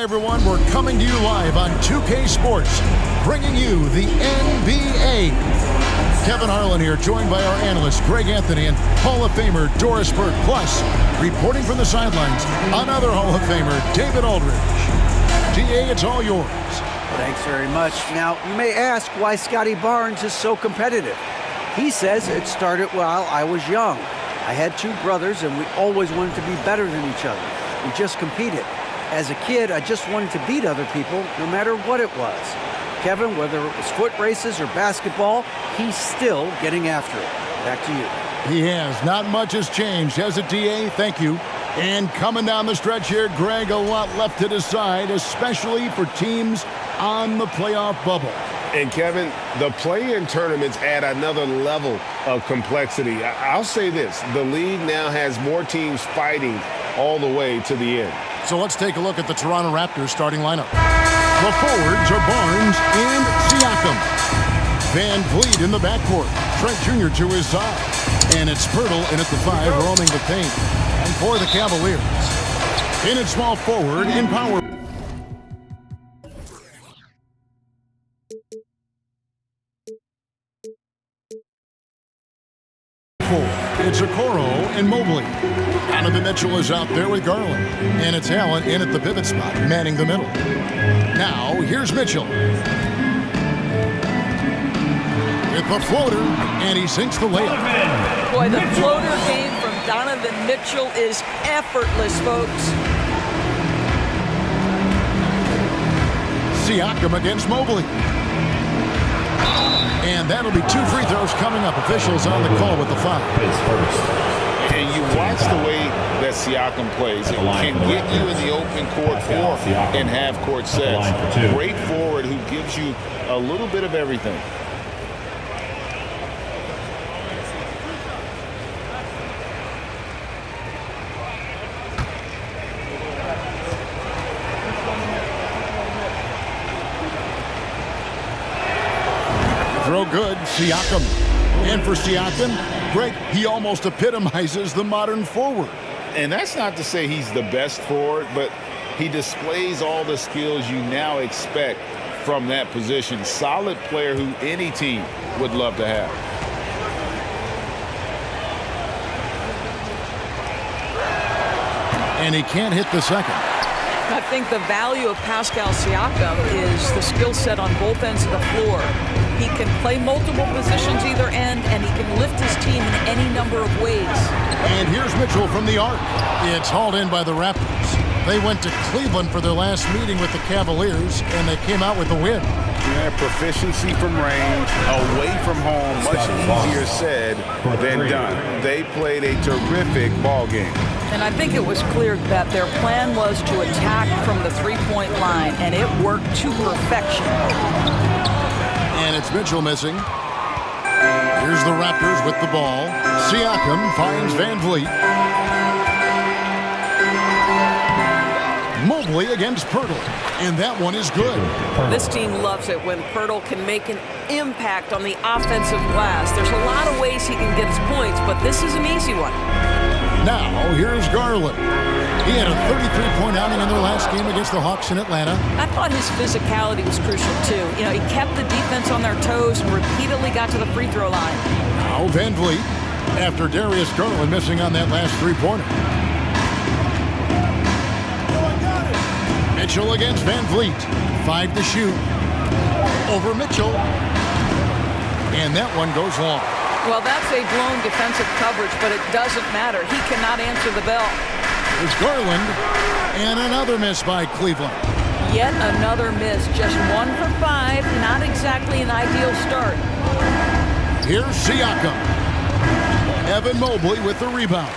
everyone, we're coming to you live on 2K Sports, bringing you the NBA. Kevin Harlan here, joined by our analysts Greg Anthony and Hall of Famer Doris Burke. Plus, reporting from the sidelines, another Hall of Famer, David Aldridge. DA, it's all yours. Thanks very much. Now, you may ask why Scotty Barnes is so competitive. He says it started while I was young. I had two brothers, and we always wanted to be better than each other. We just competed. As a kid, I just wanted to beat other people, no matter what it was. Kevin, whether it was foot races or basketball, he's still getting after it. Back to you. He has. Not much has changed, has it, DA? Thank you. And coming down the stretch here, Greg, a lot left to decide, especially for teams on the playoff bubble. And Kevin, the play-in tournaments add another level of complexity. I'll say this, the league now has more teams fighting all the way to the end. So let's take a look at the Toronto Raptors starting lineup. The forwards are Barnes and Siakam. Van Vliet in the backcourt. Trent Jr. to his side. And it's Pirtle in at the 5, roaming the paint. And for the Cavaliers, in at small forward, in power. It's Okoro and Mobley. Donovan Mitchell is out there with Garland. And it's Allen in at the pivot spot, manning the middle. Now, here's Mitchell. With the floater, and he sinks the layup. Boy, the floater game from Donovan Mitchell is effortless, folks. Siakam against Mobley. And that'll be 2 free throws coming up. Officials on the call with the foul. And you watch the way that Siakam plays. It can get you in the open court or in half-court sets. Great forward who gives you a little bit of everything. Throw good, Siakam. And for Siakam, Greg, he almost epitomizes the modern forward. And that's not to say he's the best forward, but he displays all the skills you now expect from that position. Solid player who any team would love to have. And he can't hit the second. I think the value of Pascal Siakam is the skill set on both ends of the floor. He can play multiple positions either end, and he can lift his team in any number of ways. And here's Mitchell from the arc. It's hauled in by the Raptors. They went to Cleveland for their last meeting with the Cavaliers, and they came out with the win. Yeah, proficiency from range, away from home, much easier said than done. They played a terrific ball game. And I think it was clear that their plan was to attack from the three-point line, and it worked to perfection. And it's Mitchell missing. Here's the Raptors with the ball. Siakam finds Van Vliet. Mobley against Pirtle. And that one is good. This team loves it when Pirtle can make an impact on the offensive glass. There's a lot of ways he can get his points, but this is an easy one. Now, here's Garland. He had a 33-point outing in their last game against the Hawks in Atlanta. I thought his physicality was crucial, too. You know, he kept the defense on their toes and repeatedly got to the free throw line. Now Van Vliet, after Darius Garland missing on that last three-pointer. Mitchell against Van Vliet. 5 to shoot. Over Mitchell. And that one goes long. Well, that's a blown defensive coverage, but it doesn't matter. He cannot answer the bell. It's Garland, and another miss by Cleveland. Yet another miss, just 1 for 5, not exactly an ideal start. Here's Siakam. Evan Mobley with the rebound.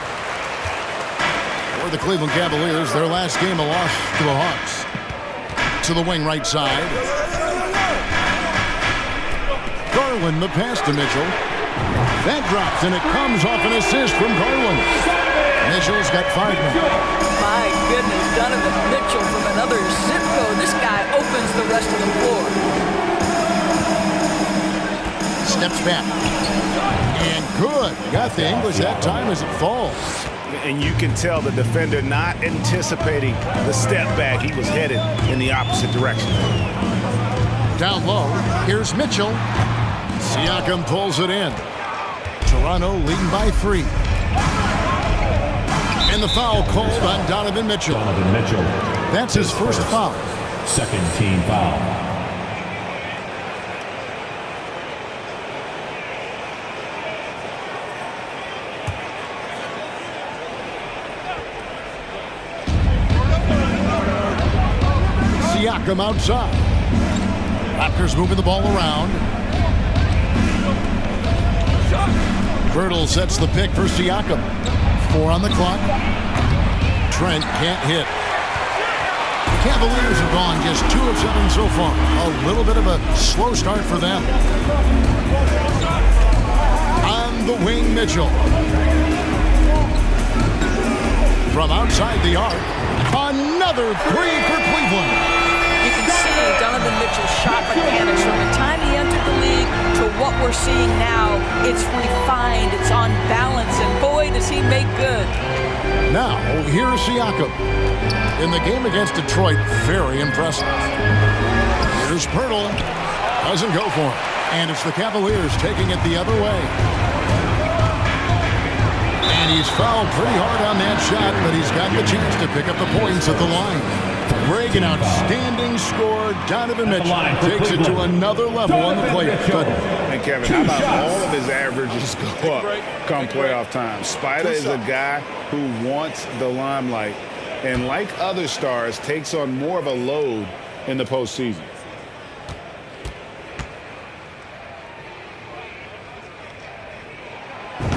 For the Cleveland Cavaliers, their last game a loss to the Hawks. To the wing right side. Garland the pass to Mitchell. That drops, and it comes off an assist from Garland. Mitchell's got 5 now. My goodness, Donovan Mitchell from another zip code. This guy opens the rest of the floor. Steps back. And good. Got the English that time as it falls. and you can tell the defender not anticipating the step back. He was headed in the opposite direction. Down low, here's Mitchell. Siakam pulls it in. Toronto leading by 3. And the foul called on Donovan Mitchell. Donovan Mitchell. That's his first foul. Second team foul. Siakam outside. Raptors moving the ball around. Birtle sets the pick for Siakam. 4 on the clock. Trent can't hit. The Cavaliers have gone just 2 of 7 so far. A little bit of a slow start for them. On the wing, Mitchell. From outside the arc, another 3 for Cleveland. You can see Donovan Mitchell's shot mechanics from the time he entered the league to what we're seeing now. It's refined, it's on balance, and boy, does he make good. Now, here's Siakam. In the game against Detroit, very impressive. Here's Pirtle. Doesn't go for it. And it's the Cavaliers taking it the other way. And he's fouled pretty hard on that shot, but he's got the chance to pick up the points at the line. Greg, an outstanding score. Donovan Mitchell takes it to another level on the playoff. And Kevin, how about all of his averages go up come playoff time? Spider is a guy who wants the limelight, and like other stars, takes on more of a load in the postseason.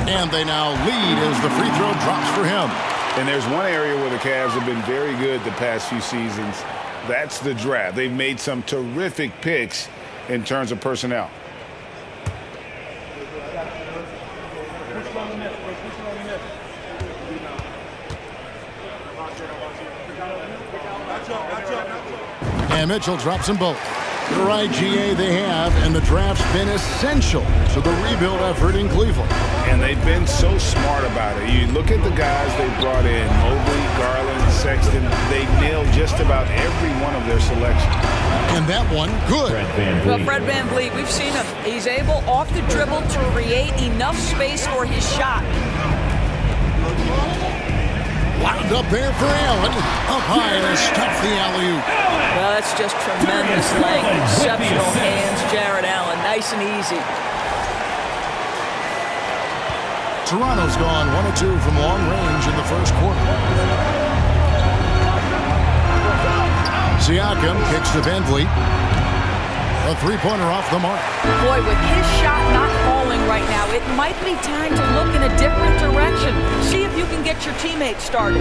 And they now lead as the free throw drops for him. And there's one area where the Cavs have been very good the past few seasons. That's the draft. They've made some terrific picks in terms of personnel. And Mitchell drops them both. You're right, GA, they have, and the draft's been essential to the rebuild effort in Cleveland. And they've been so smart about it. You look at the guys they brought in, Mobley, Garland, Sexton, they nailed just about every one of their selections. And that one, good. Well, Fred VanVleet, we've seen him. He's able, off the dribble, to create enough space for his shot. Wound up there for Allen. Up high to stuff the alley-oop. Well, that's just tremendous length. Exceptional hands, Jared Allen. Nice and easy. Toronto's gone 1 of 2 from long range in the first quarter. Siakam kicks to VanVleet. A 3-pointer off the mark. Boy, with his shot not falling right now, it might be time to look in a different direction. See if you can get your teammates started.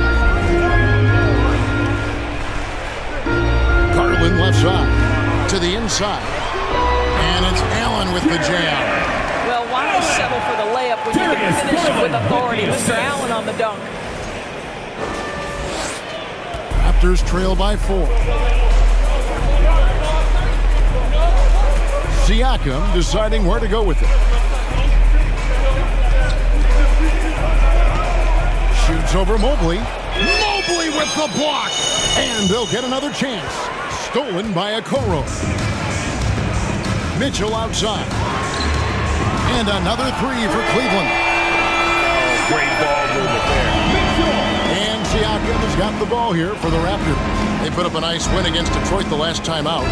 Garland left side to the inside. And it's Allen with the jam. Well, why settle for the layup when you can finish with authority? Mr. Allen on the dunk. Raptors trail by 4. Siakam deciding where to go with it. Shoots over Mobley. Mobley with the block. And they'll get another chance. Stolen by Okoro. Mitchell outside. And another 3 for Cleveland. Oh, great ball movement there. And Siakam has got the ball here for the Raptors. They put up a nice win against Detroit the last time out.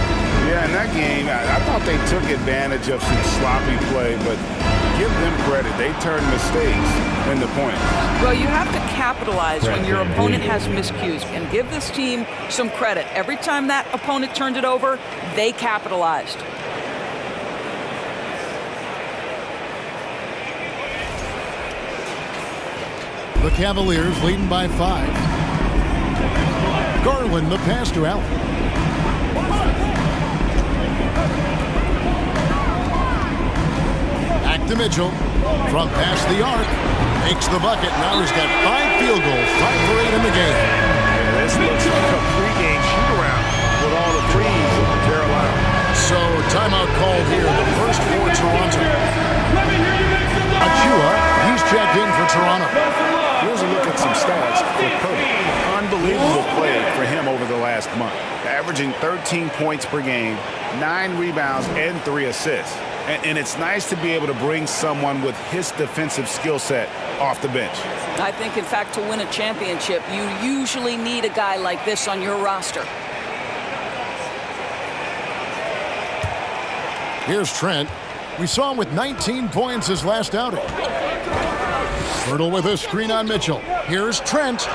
Yeah, in that game, I thought they took advantage of some sloppy play, but give them credit. They turned mistakes into points. Well, you have to capitalize when your opponent has miscues, and give this team some credit. Every time that opponent turned it over, they capitalized. The Cavaliers leading by 5. Garland the pass to Allen. Back to Mitchell. From past the arc. Makes the bucket. Now he's got 5 field goals. 5 for 8 in the game. Yeah, this looks like a pregame shoot-around with all the threes in Carolina. So timeout called here. The first for Toronto. Achua, he's checked in for Toronto. Here's a look at some averaging 13 points per game, 9 rebounds, and 3 assists. And it's nice to be able to bring someone with his defensive skill set off the bench. I think, in fact, to win a championship, you usually need a guy like this on your roster. Here's Trent. We saw him with 19 points his last outing. Hurdle with a screen on Mitchell. Here's Trent.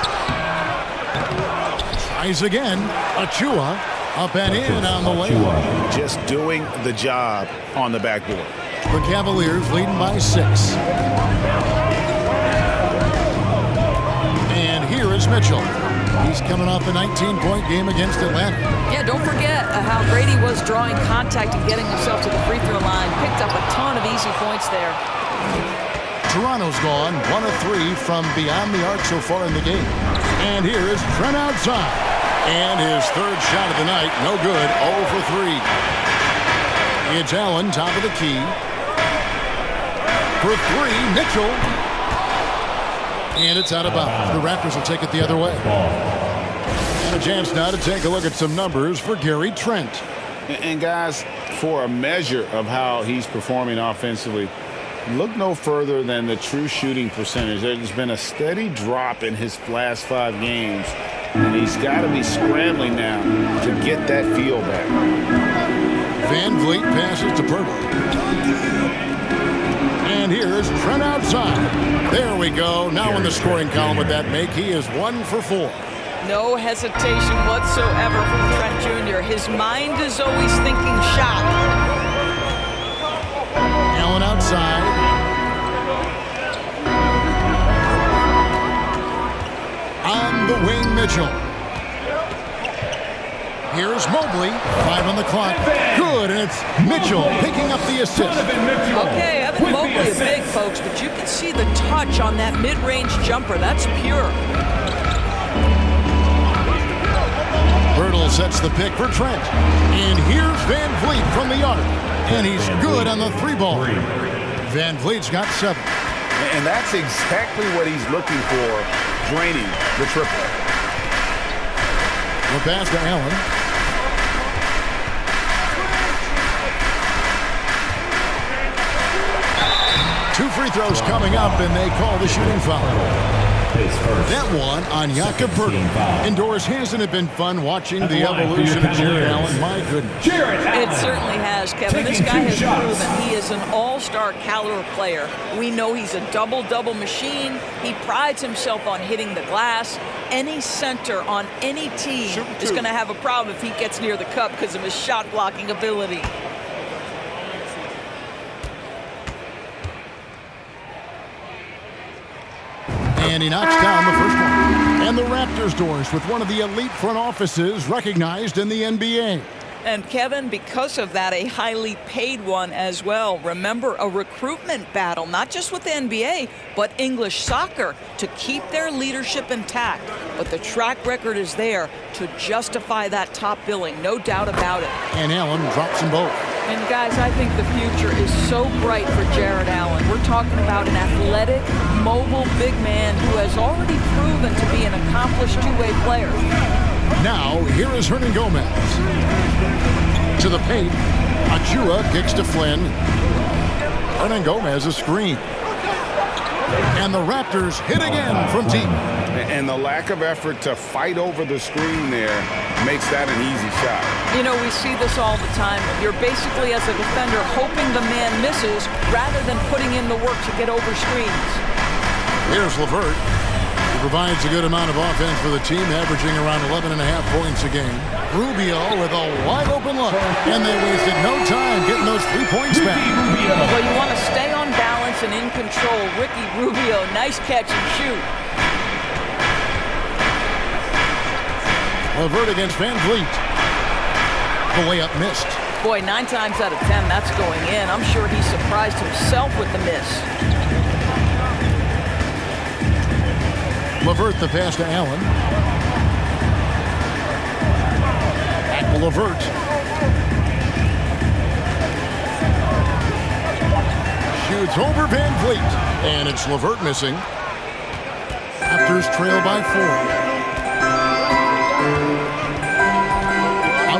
Tries again. Achua up and in on the layup. Just doing the job on the backboard. The Cavaliers leading by 6. And here is Mitchell. He's coming off a 19-point game against Atlanta. Yeah, don't forget how great he was drawing contact and getting himself to the free throw line. Picked up a ton of easy points there. Toronto's gone 1 of 3 from beyond the arc so far in the game. And here is Trent outside. And his third shot of the night, no good, 0 for 3. It's Allen, top of the key. For 3, Mitchell. And it's out of bounds. The Raptors will take it the other way. And a chance now to take a look at some numbers for Gary Trent. And guys, for a measure of how he's performing offensively, look no further than the true shooting percentage. There's been a steady drop in his last 5 games, and he's got to be scrambling now to get that feel back. Van Vliet passes to Purtle. And here's Trent outside. There we go. Now in the scoring column with that make, he is 1 for 4. No hesitation whatsoever from Trent Jr. His mind is always thinking shot. Allen outside. On the wing, Mitchell. Here's Mobley. 5 on the clock. Good, and it's Mitchell picking up the assist. Okay, Evan Mobley is big, folks, but you can see the touch on that mid-range jumper. That's pure. Hurdle sets the pick for Trent. And here's Van Vliet from the arc. And he's good on the 3-ball. Van Vliet's got 7. And that's exactly what he's looking for, draining the triple. The pass to Allen. Two free throws coming up, and they call the shooting foul. That one on Jakob Poeltl. Indoors, hasn't it been fun watching the evolution of Jared Allen? My goodness. It certainly has, Kevin. This guy has proven he is an all-star caliber player. We know he's a double-double machine. He prides himself on hitting the glass. Any center on any team is going to have a problem if he gets near the cup because of his shot-blocking ability. And he knocks down the first one. And the Raptors doors with one of the elite front offices recognized in the NBA. And Kevin, because of that, a highly paid one as well. Remember, a recruitment battle, not just with the NBA, but English soccer to keep their leadership intact. But the track record is there to justify that top billing, no doubt about it. And Allen drops them both. And guys, I think the future is so bright for Jared Allen. We're talking about an athletic, mobile big man who has already proven to be an accomplished two-way player. Now, here is Hernan Gomez. To the paint. Achua kicks to Flynn. Hernan Gomez a screen. And the Raptors hit again from deep. And the lack of effort to fight over the screen there makes that an easy shot. You know, we see this all the time. You're basically, as a defender, hoping the man misses rather than putting in the work to get over screens. Here's LeVert. He provides a good amount of offense for the team, averaging around 11.5 points a game. Rubio with a wide-open look. And they wasted no time getting those 3 points back. Well, you want to stay on balance and in control. Ricky Rubio, nice catch and shoot. LeVert against Van Vliet. The layup missed. Boy, 9 times out of 10, that's going in. I'm sure he surprised himself with the miss. LeVert the pass to Allen. Back to LeVert. Shoots over Van Vliet. And it's LeVert missing. Raptors trail by 4.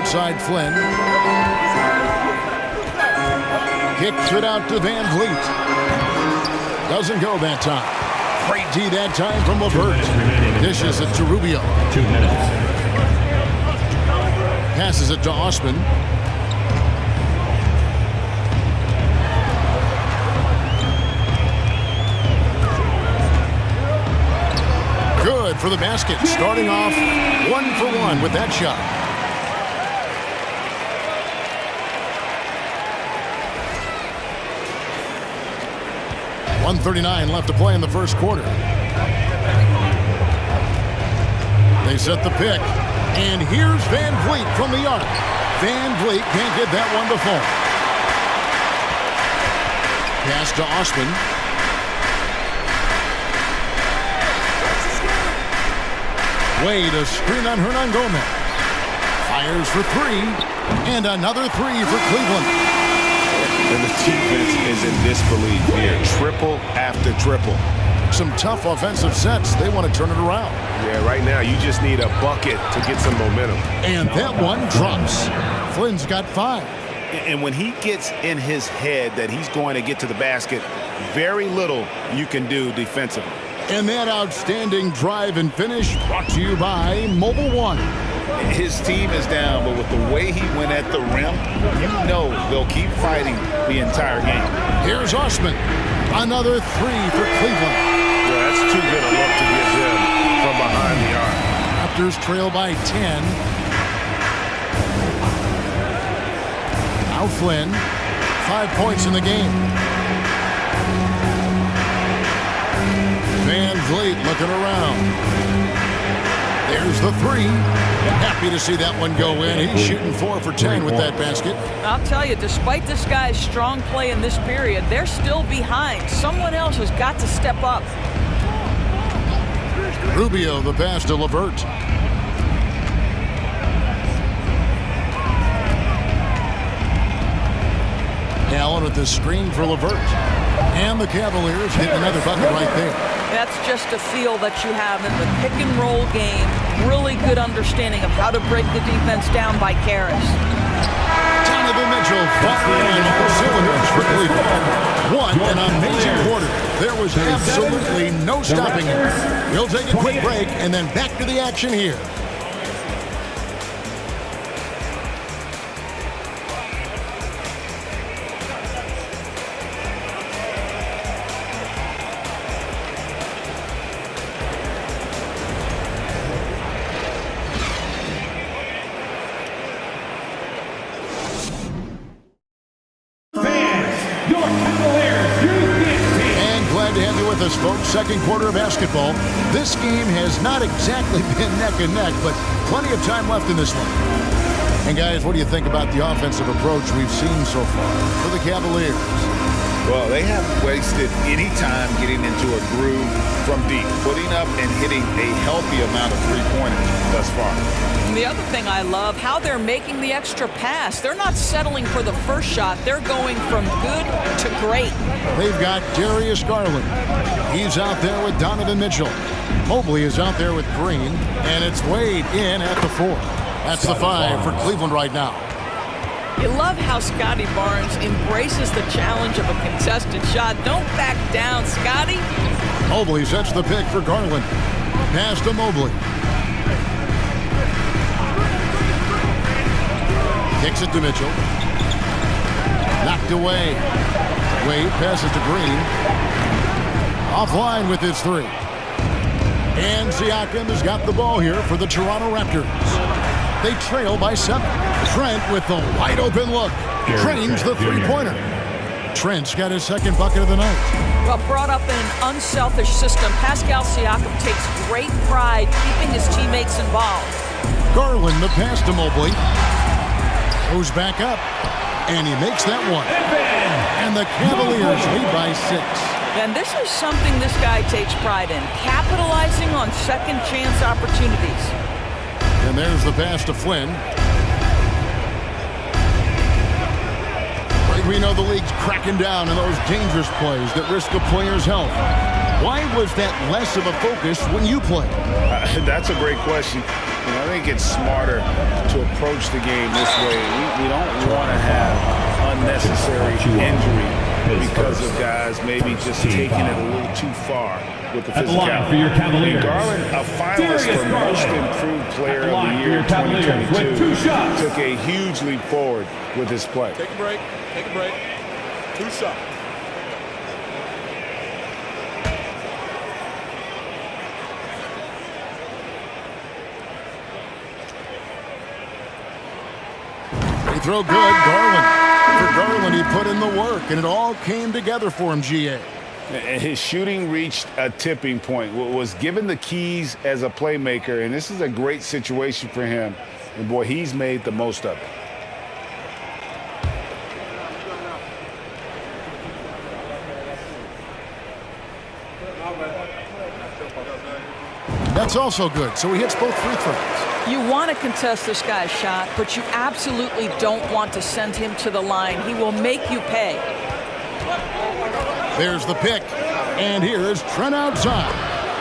outside Flynn. Kicks it out to Van Vliet. Doesn't go that time. Great D that time from LeVert. Dishes it to Rubio. 2 minutes. Passes it to Osman. Good for the basket. Starting off 1 for 1 with that shot. .139 left to play in the first quarter. They set the pick. And here's Van Vliet from the arc. Van Vliet can't get that one to fall. Pass to Osman. Wade, a screen on Hernan Gomez. Fires for 3. And another 3 for Cleveland. And the defense is in disbelief here. Triple after triple. Some tough offensive sets. They want to turn it around. Yeah, right now you just need a bucket to get some momentum. And that one drops. Flynn's got 5. And when he gets in his head that he's going to get to the basket, very little you can do defensively. And that outstanding drive and finish brought to you by Mobile One. His team is down, but with the way he went at the rim, you know they'll keep fighting the entire game. Here's Osman. Another 3 for Cleveland. Yeah, that's too good a look to give them from behind the arc. Raptors trail by 10. Now Flynn. 5 points in the game. Van Vliet looking around. There's the 3. Happy to see that one go in. He's shooting 4 for 10 with that basket. I'll tell you, despite this guy's strong play in this period, they're still behind. Someone else has got to step up. Rubio, the pass to LeVert. Allen with the screen for LeVert. And the Cavaliers hit another bucket right there. That's just a feel that you have in the pick and roll game. Really good understanding of how to break the defense down by Karras. Donovan Mitchell firing on all cylinders for Cleveland. What an amazing quarter. There was absolutely no stopping him. We'll take a quick break and then back to the action here. Us, folks. Second quarter of basketball. This game has not exactly been neck and neck, but plenty of time left in this one. And guys, what do you think about the offensive approach we've seen so far for the Cavaliers? Well, they haven't wasted any time getting into a groove from deep, putting up and hitting a healthy amount of three-pointers thus far. And the other thing I love, how they're making the extra pass. They're not settling for the first shot. They're going from good to great. They've got Darius Garland. He's out there with Donovan Mitchell. Mobley is out there with Green, and it's Wade in at the 4. That's the 5 for Cleveland right now. You love how Scotty Barnes embraces the challenge of a contested shot. Don't back down, Scotty. Mobley sets the pick for Garland. Pass to Mobley. Kicks it to Mitchell. Knocked away. Wade passes to Green. Offline with his 3. And Siakam has got the ball here for the Toronto Raptors. They trail by 7. Trent with the wide open look. Drains the three-pointer. Trent's got his second bucket of the night. Well, brought up in an unselfish system, Pascal Siakam takes great pride keeping his teammates involved. Garland, the pass to Mobley. Goes back up. And he makes that one. And the Cavaliers lead by 6. And this is something this guy takes pride in, capitalizing on second chance opportunities. And there's the pass to Flynn. We know the league's cracking down on those dangerous plays that risk a player's health. Why was that less of a focus when you play? That's a great question. You know, I think it's smarter to approach the game this way. We don't want to have unnecessary injury because of guys maybe just taking it a little too far with the physicality. For your Cavaliers. Garland, a finalist for Most Improved Player of the Year 2022, took a huge leap forward with his play. Take a break. Take a break. 2 shots. They throw good. Garland. For Garland, he put in the work, and it all came together for him, GA. His shooting reached a tipping point, was given the keys as a playmaker, and this is a great situation for him. And, boy, he's made the most of it. That's also good, so he hits both free throws. You want to contest this guy's shot, but you absolutely don't want to send him to the line. He will make you pay. There's the pick, and here is Trent outside.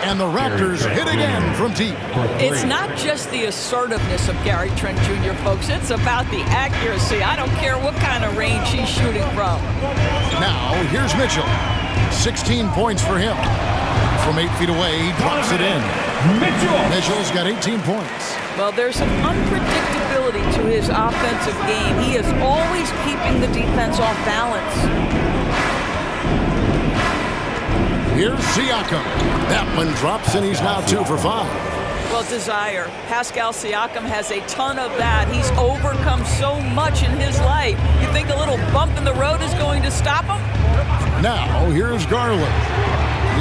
And the Raptors hit again from deep. It's not just the assertiveness of Gary Trent Jr., folks. It's about the accuracy. I don't care what kind of range he's shooting from. Now, here's Mitchell. 16 points for him. From 8 feet away, he drops it in. Mitchell's got 18 points. Well, there's an unpredictability to his offensive game. He is always keeping the defense off balance. Here's Siakam. That one drops, and he's now 2 for 5. Well, desire. Pascal Siakam has a ton of that. He's overcome so much in his life. You think a little bump in the road is going to stop him? Now, here's Garland.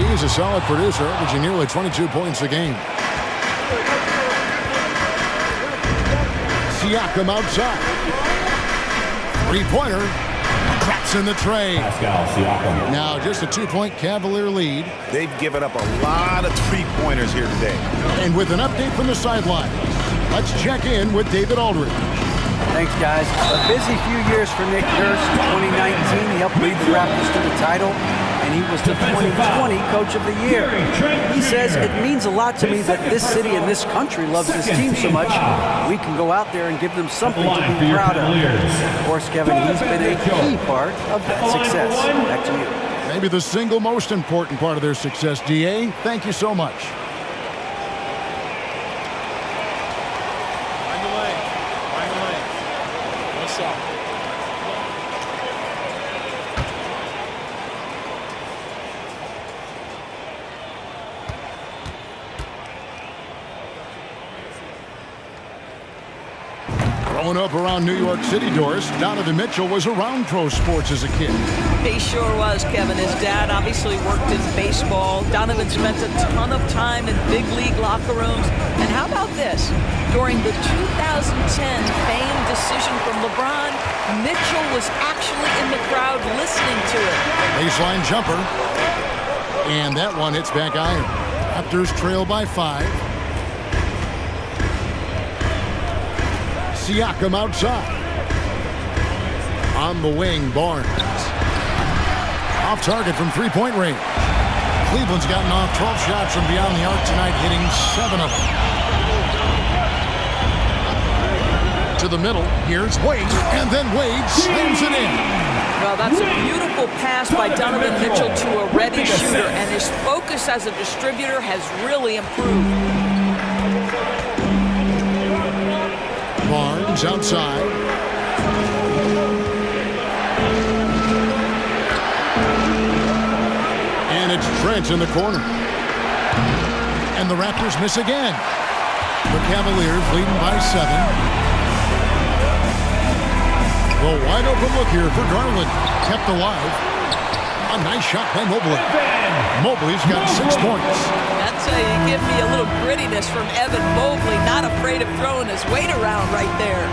He's a solid producer, averaging nearly 22 points a game. Siakam outside. Three-pointer. Cracks in the tray. Pascal Siakam. Now, just a 2-point Cavalier lead. They've given up a lot of three-pointers here today. And with an update from the sideline, let's check in with David Aldridge. Thanks, guys. A busy few years for Nick Nurse. In 2019, he helped lead the Raptors to the title, and he was the 2020 Coach of the Year. He says, it means a lot to me that this city and this country loves this team so much. We can go out there and give them something to be proud of. Of course, Kevin, he's been a key part of that success. Back to you. Maybe the single most important part of their success, DA. Thank you so much. Find the lane. Find the lane. What's up? Growing up around New York City, Doris, Donovan Mitchell was around pro sports as a kid. He sure was, Kevin. His dad obviously worked in baseball. Donovan spent a ton of time in big league locker rooms. And how about this? During the 2010 famed decision from LeBron, Mitchell was actually in the crowd listening to it. Baseline jumper. And that one hits back iron. Raptors trail by 5. Siakam outside. On the wing, Barnes. Off target from three-point range. Cleveland's gotten off 12 shots from beyond the arc tonight, hitting 7 of them. To the middle, here's Wade, and then Wade slams it in. Well, that's a beautiful pass by Donovan Mitchell to a ready shooter, and his focus as a distributor has really improved. Barnes outside. And it's Trent in the corner. And the Raptors miss again. The Cavaliers leading by 7. The wide open look here for Garland. Kept alive. A nice shot by Mobley. Mobley's got 6 points. That's how you give me a little grittiness from Evan Mobley, not afraid of throwing his weight around right there.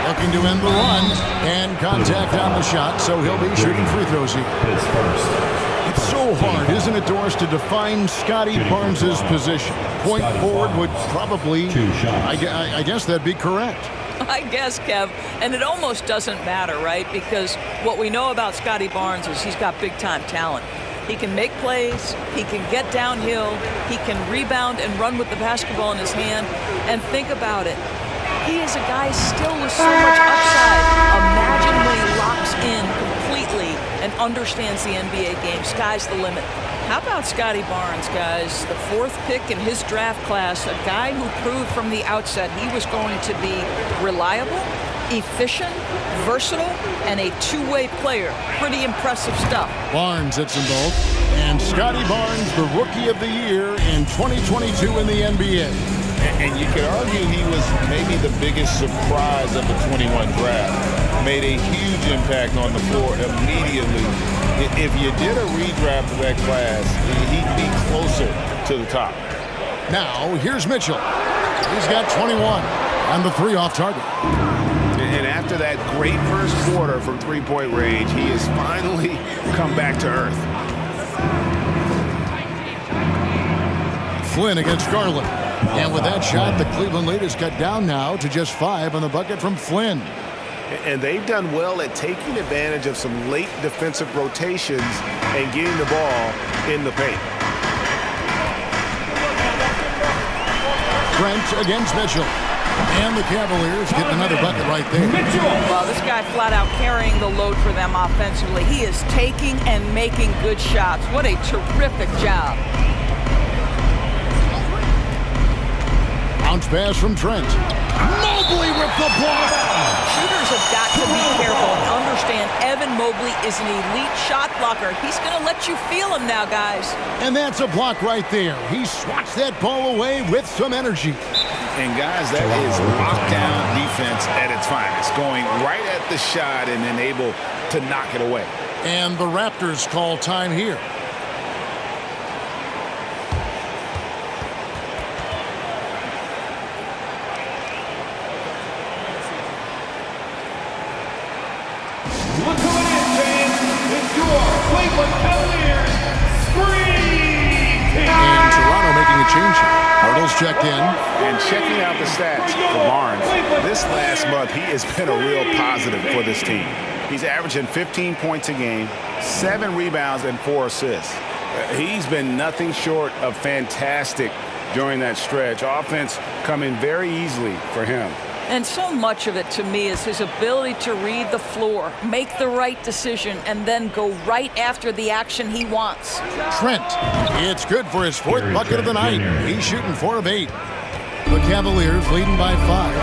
Looking to end the run, and contact on the shot, so he'll be shooting free throws here. It's so hard, isn't it, Doris, to define Scotty Barnes' position? Point forward would probably, I guess that'd be correct. I guess, Kev, and it almost doesn't matter, right? Because what we know about Scotty Barnes is he's got big-time talent. He can make plays, he can get downhill, he can rebound and run with the basketball in his hand. And think about it. He is a guy still with so much upside. Imagine when he locks in completely and understands the NBA game. Sky's the limit. How about Scotty Barnes, guys? The 4th pick in his draft class, a guy who proved from the outset he was going to be reliable, efficient, versatile, and a two-way player. Pretty impressive stuff. Barnes hits them both. And Scotty Barnes, the Rookie of the Year in 2022 in the NBA. And you could argue he was maybe the biggest surprise of the 21 draft. Made a huge impact on the floor immediately. If you did a redraft of that class, he'd be closer to the top. Now, here's Mitchell. He's got 21 and the 3 off target. And after that great first quarter from three-point range, he has finally come back to earth. Flynn against Garland. And with that shot, the Cleveland lead is cut down now to just 5 on the bucket from Flynn. And they've done well at taking advantage of some late defensive rotations and getting the ball in the paint. Trent against Mitchell. And the Cavaliers get another bucket right there. Well, this guy flat out carrying the load for them offensively. He is taking and making good shots. What a terrific job. Bounce pass from Trent. Mobley with the block. Shooters have got to be careful and understand Evan Mobley is an elite shot blocker. He's going to let you feel him now, guys. And that's a block right there. He swats that ball away with some energy. And guys, that is lockdown defense at its finest. Going right at the shot and then able to knock it away. And the Raptors call time here. Look who it is, fans. It's your Cleveland Cavaliers Screen Team. And Toronto making a change here. Hurdles checked in. And checking out the stats for Barnes, this last month he has been a real positive for this team. He's averaging 15 points a game, 7 rebounds, and 4 assists. He's been nothing short of fantastic during that stretch. Offense coming very easily for him. And so much of it, to me, is his ability to read the floor, make the right decision, and then go right after the action he wants. Trent. It's good for his 4th bucket of the night. He's shooting 4 of 8. The Cavaliers leading by 5.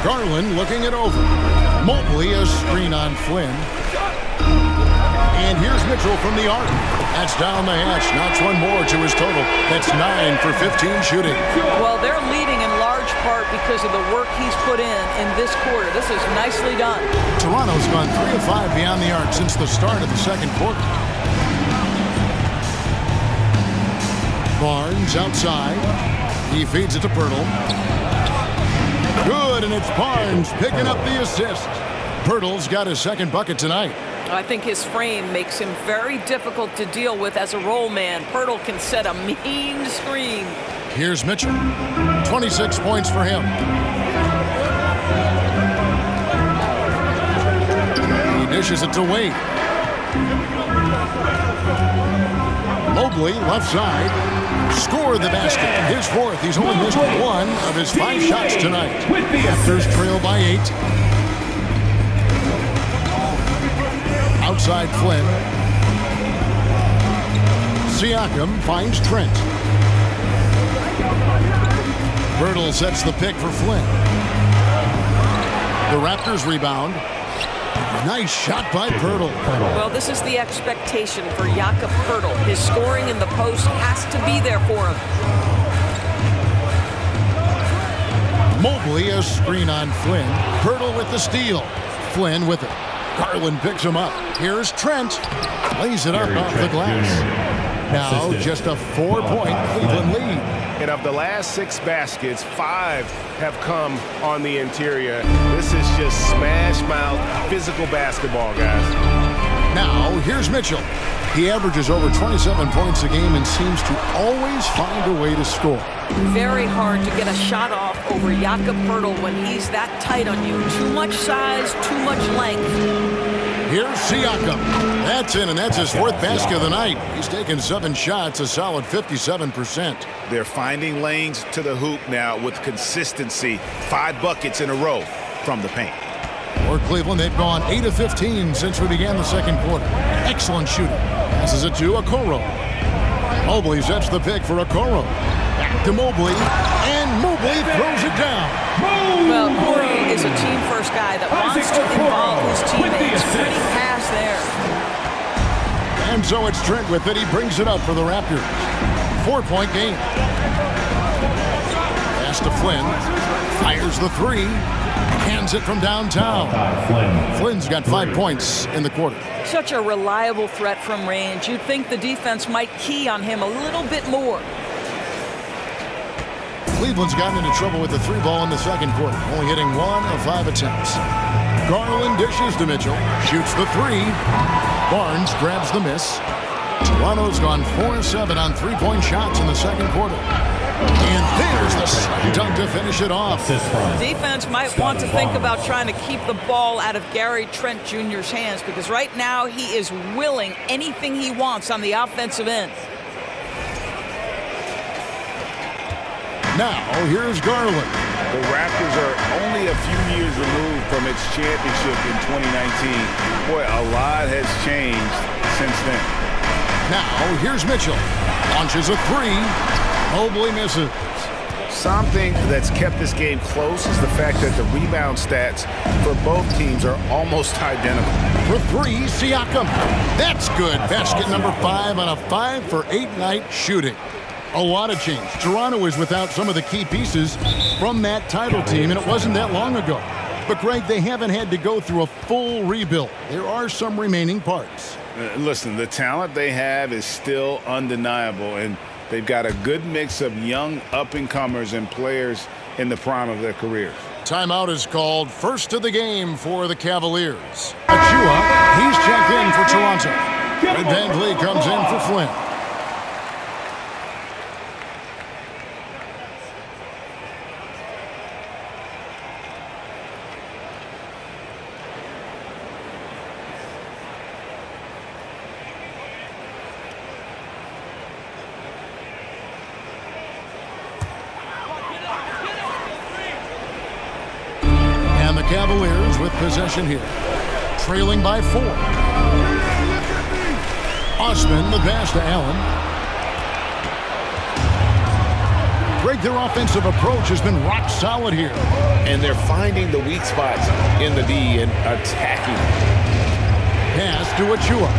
Garland looking it over. Mobley a screen on Flynn. And here's Mitchell from the arc. That's down the hash. Knocks one more to his total. That's 9 for 15 shooting. Well, they're leading in large part because of the work he's put in this quarter. This is nicely done. Toronto's gone 3 of 5 beyond the arc since the start of the second quarter. Barnes outside. He feeds it to Pirtle. Good, and it's Barnes picking up the assist. Pirtle's got his 2nd bucket tonight. I think his frame makes him very difficult to deal with as a roll man. Pirtle can set a mean screen. Here's Mitchell. 26 points for him. He dishes it to Wade. Mobley, left side. Score the basket. His 4th. He's only missed 1 of his 5 shots tonight. Raptors trail by 8. Outside Flynn. Siakam finds Trent. Pirtle sets the pick for Flynn. The Raptors rebound. Nice shot by Pirtle. Well, this is the expectation for Jakob Pirtle. His scoring in the post has to be there for him. Mobley a screen on Flynn. Pirtle with the steal. Flynn with it. Garland picks him up. Here's Trent. Lays it up off the glass. Now just a 4-point Cleveland lead. And of the last 6 baskets, 5 have come on the interior. This is just smash mouth physical basketball, guys. Now here's Mitchell. He averages over 27 points a game and seems to always find a way to score. Very hard to get a shot off over Jakob Pirtle when he's that tight on you. Too much size, too much length. Here's Siakam. That's in, and that's his fourth basket of the night. He's taken 7 shots, a solid 57%. They're finding lanes to the hoop now with consistency. 5 buckets in a row from the paint. For Cleveland, they've gone 8 of 15 since we began the second quarter. Excellent shooting. Passes it to Okoro. Mobley sets the pick for Okoro. Back to Mobley, and Mobley throws it down. Well, Corey is a team-first guy that wants to involve his teammates. Pretty pass there. And so it's Trent with it. He brings it up for the Raptors. 4-point game. Pass to Flynn. Fires the 3. Hands it from downtown. Flynn's got 5 points in the quarter. Such a reliable threat from range. You'd think the defense might key on him a little bit more. Cleveland's gotten into trouble with the 3 ball in the second quarter, only hitting 1 of 5 attempts. Garland dishes to Mitchell, shoots the 3. Barnes grabs the miss. Toronto's gone 4 of 7 on 3-point shots in the second quarter. And there's the slam dunk to finish it off. Defense might want to think about trying to keep the ball out of Gary Trent Jr.'s hands, because right now he is willing anything he wants on the offensive end. Now, here's Garland. The Raptors are only a few years removed from its championship in 2019. Boy, a lot has changed since then. Now, here's Mitchell. Launches a 3. Mobley misses. Something that's kept this game close is the fact that the rebound stats for both teams are almost identical. For 3, Siakam. That's good. Basket number 5 on a 5 for 8 night shooting. A lot of change. Toronto is without some of the key pieces from that title team, and it wasn't that long ago. But, Greg, they haven't had to go through a full rebuild. There are some remaining parts. Listen, the talent they have is still undeniable, and they've got a good mix of young up-and-comers and players in the prime of their careers. Timeout is called. First of the game for the Cavaliers. Achua, he's checked in for Toronto. Fred VanVleet comes in for Flynn. Cavaliers with possession here, trailing by 4. Osman, the pass to Allen. Greg, their offensive approach has been rock solid here. And they're finding the weak spots in the D and attacking. Pass to Achua.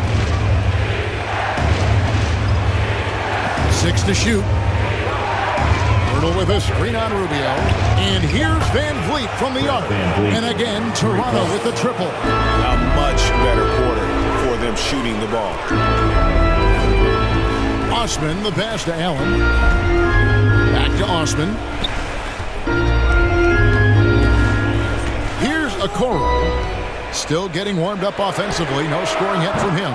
6 to shoot. With a screen on Rubio. And here's VanVleet from the arc. And again, Toronto with the triple. A much better quarter for them shooting the ball. Osman, the pass to Allen. Back to Osman. Here's Okoro. Still getting warmed up offensively. No scoring yet from him.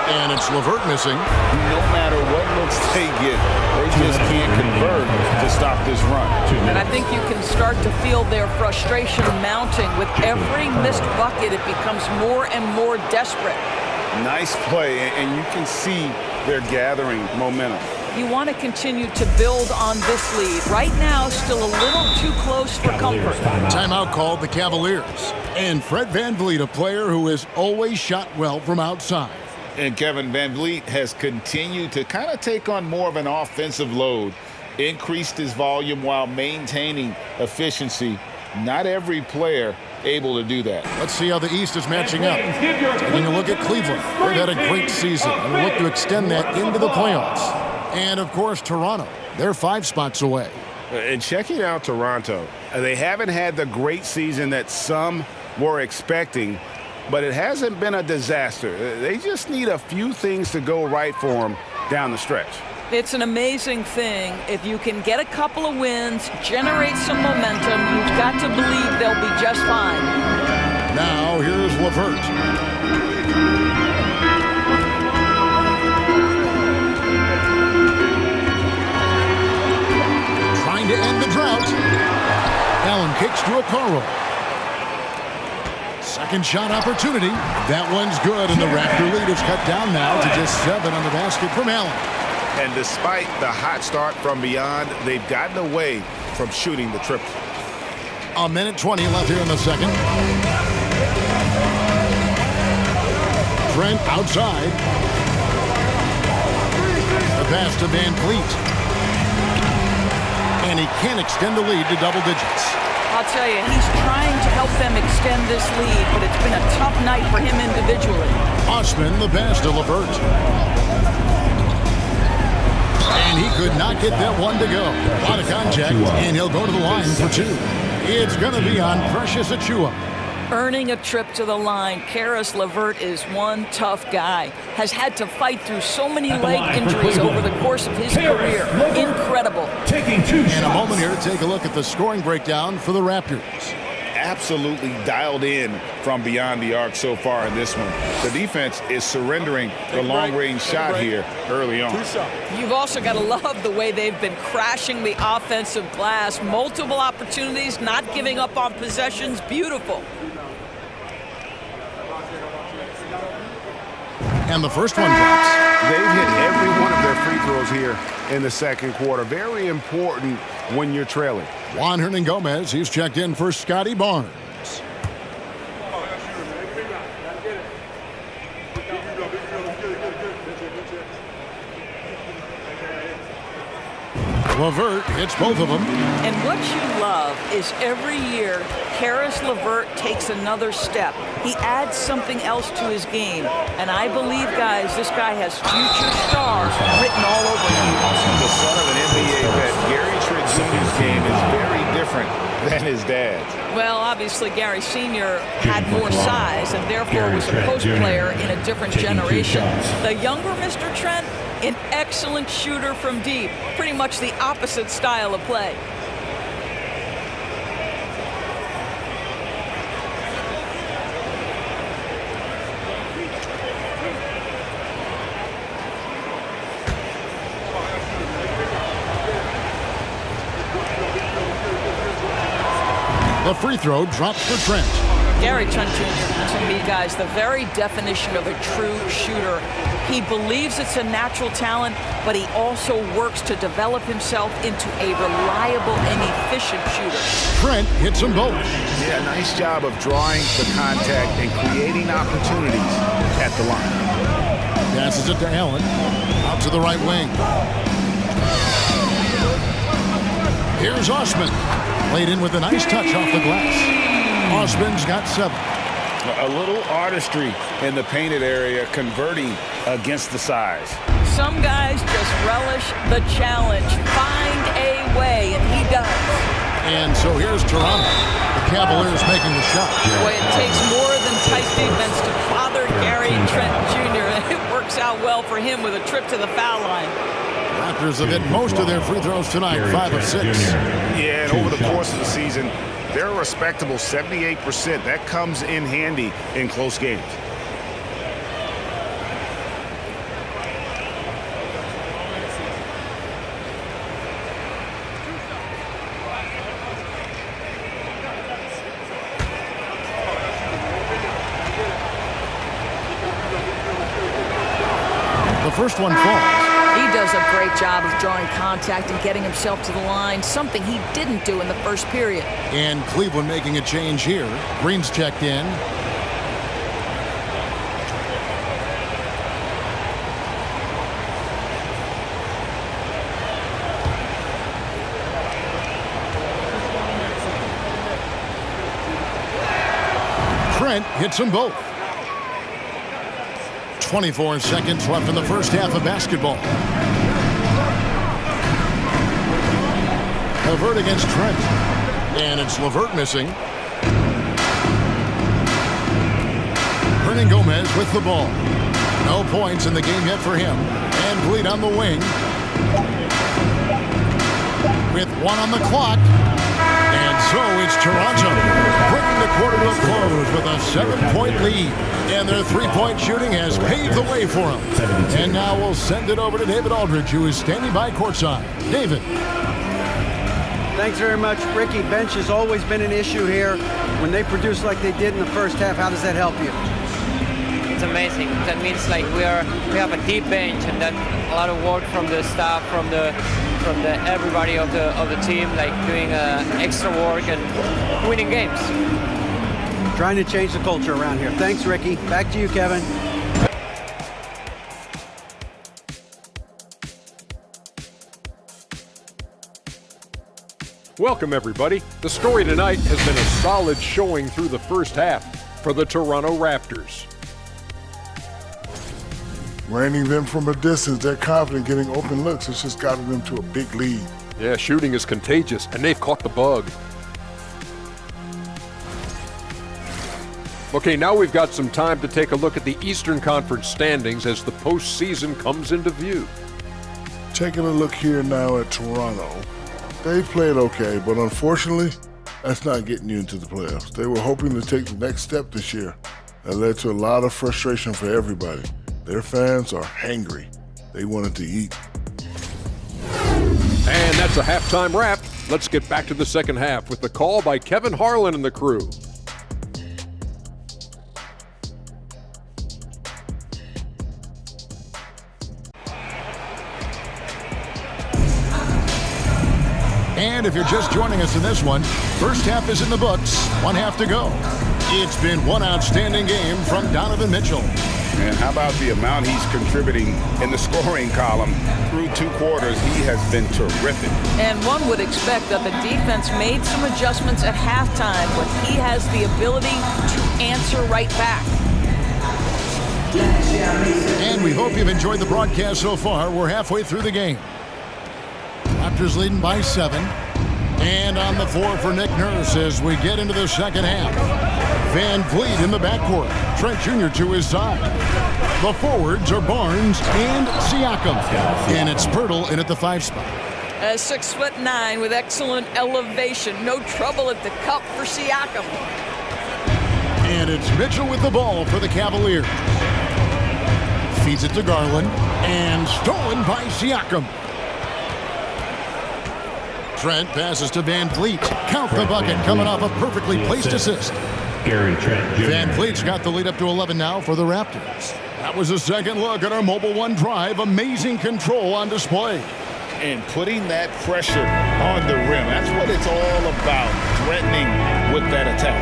And it's LeVert missing. No matter what looks they get, they just can't convert to stop this run. And I think you can start to feel their frustration mounting. With every missed bucket, it becomes more and more desperate. Nice play, and you can see they're gathering momentum. You want to continue to build on this lead. Right now, still a little too close for comfort. Timeout called the Cavaliers. And Fred VanVleet, a player who has always shot well from outside. And Kevin VanVleet has continued to kind of take on more of an offensive load, increased his volume while maintaining efficiency. Not every player able to do that. Let's see how the East is matching up. Taking a look at Cleveland. They've had a great season and will look to extend that into the playoffs. And, of course, Toronto. They're 5 spots away. And checking out Toronto, they haven't had the great season that some were expecting, but it hasn't been a disaster. They just need a few things to go right for them down the stretch. It's an amazing thing. If you can get a couple of wins, generate some momentum, you've got to believe they'll be just fine. Now, here's LeVert. Trying to end the drought. Allen kicks to Okoro. Second shot opportunity. That one's good, and the Raptor lead is cut down now to just 7 on the basket from Allen. And despite the hot start from beyond, they've gotten away from shooting the triple. A minute 20 left here in the second. Trent outside. The pass to Van Fleet. And he can't extend the lead to double digits. I'll tell you, he's trying to help them extend this lead, but it's been a tough night for him individually. Osman, the pass to LeVert. And he could not get that one to go. A lot of contact, and he'll go to the line for 2. It's going to be on Precious Achiuwa. Earning a trip to the line, Caris LeVert is one tough guy. Has had to fight through so many leg injuries over the course of his career. Incredible. Taking 2 shots. And a moment here to take a look at the scoring breakdown for the Raptors. Absolutely dialed in from beyond the arc so far in this one. The defense is surrendering the long-range shot here early on. You've also got to love the way they've been crashing the offensive glass. Multiple opportunities, not giving up on possessions. Beautiful. And the first one drops. They've hit every one of their free throws here in the second quarter. Very important when you're trailing. Juan Hernangomez, he's checked in for Scotty Barnes. LeVert hits both of them. And what you love is every year, Caris LeVert takes another step. He adds something else to his game. And I believe, guys, this guy has future stars written all over him. The son of an NBA vet, Gary Trent Jr.'s game is very different than his dad's. Well, obviously, Gary Sr. had more size and therefore was a post player in a different generation. The younger Mr. Trent, an excellent shooter from deep. Pretty much the opposite style of play. The free throw drops for Trent. Gary Trent Jr., to me, guys, the very definition of a true shooter. He believes it's a natural talent, but he also works to develop himself into a reliable and efficient shooter. Trent hits them both. Yeah, nice job of drawing the contact and creating opportunities at the line. Passes it to Allen. Out to the right wing. Here's Osman. Laid in with a nice touch off the glass. Osman's got 7. A little artistry in the painted area, converting against the size. Some guys just relish the challenge. Find a way, and he does. And so here's Toronto. The Cavaliers making the shot. Boy, it takes more than tight defense to bother Gary Trent Jr. It works out well for him with a trip to the foul line. Raptors have hit most of their free throws tonight, 5 of 6. Yeah, and over the course of the season, they're a respectable 78%. That comes in handy in close games. The first one falls. He does a great job of drawing contact and getting himself to the line, something he didn't do in the first period. And Cleveland making a change here. Green's checked in. Trent hits them both. 24 seconds left in the first half of basketball. LeVert against Trent. And it's LeVert missing. Hernangomez with the ball. No points in the game yet for him. And Fleet on the wing. With 1 on the clock. And so it's Toronto bringing the quarter to a close with a 7-point lead. And their three-point shooting has paved the way for them. And now we'll send it over to David Aldridge, who is standing by courtside. David. Thanks very much, Ricky. Bench has always been an issue here. When they produce like they did in the first half, how does that help you? It's amazing. That means like we have a deep bench, and that a lot of work from the staff, from the everybody of the team, like doing extra work and winning games. Trying to change the culture around here. Thanks, Ricky. Back to you, Kevin. Welcome, everybody. The story tonight has been a solid showing through the first half for the Toronto Raptors. Raining them from a distance, they're confident getting open looks. It's just gotten them to a big lead. Yeah, shooting is contagious, and they've caught the bug. Okay, now we've got some time to take a look at the Eastern Conference standings as the postseason comes into view. Taking a look here now at Toronto. They played okay, but unfortunately, that's not getting you into the playoffs. They were hoping to take the next step this year. That led to a lot of frustration for everybody. Their fans are hangry. They wanted to eat. And that's a halftime wrap. Let's get back to the second half with the call by Kevin Harlan and the crew. And if you're just joining us in this one, first half is in the books, one half to go. It's been one outstanding game from Donovan Mitchell. And how about the amount he's contributing in the scoring column through 2 quarters? He has been terrific. And one would expect that the defense made some adjustments at halftime, but he has the ability to answer right back. And we hope you've enjoyed the broadcast so far. We're halfway through the game. Raptors leading by 7. And on the floor for Nick Nurse as we get into the second half. Van Vliet in the backcourt. Trent Jr. to his side. The forwards are Barnes and Siakam. And it's Pirtle in at the 5 spot. 6'9" with excellent elevation. No trouble at the cup for Siakam. And it's Mitchell with the ball for the Cavaliers. Feeds it to Garland. And stolen by Siakam. Trent passes to Van Vliet. Count the bucket coming off a perfectly placed assist. Van Vliet's got the lead up to 11 now for the Raptors. That was a second look at our Mobile One drive. Amazing control on display. And putting that pressure on the rim. That's what it's all about, threatening with that attack.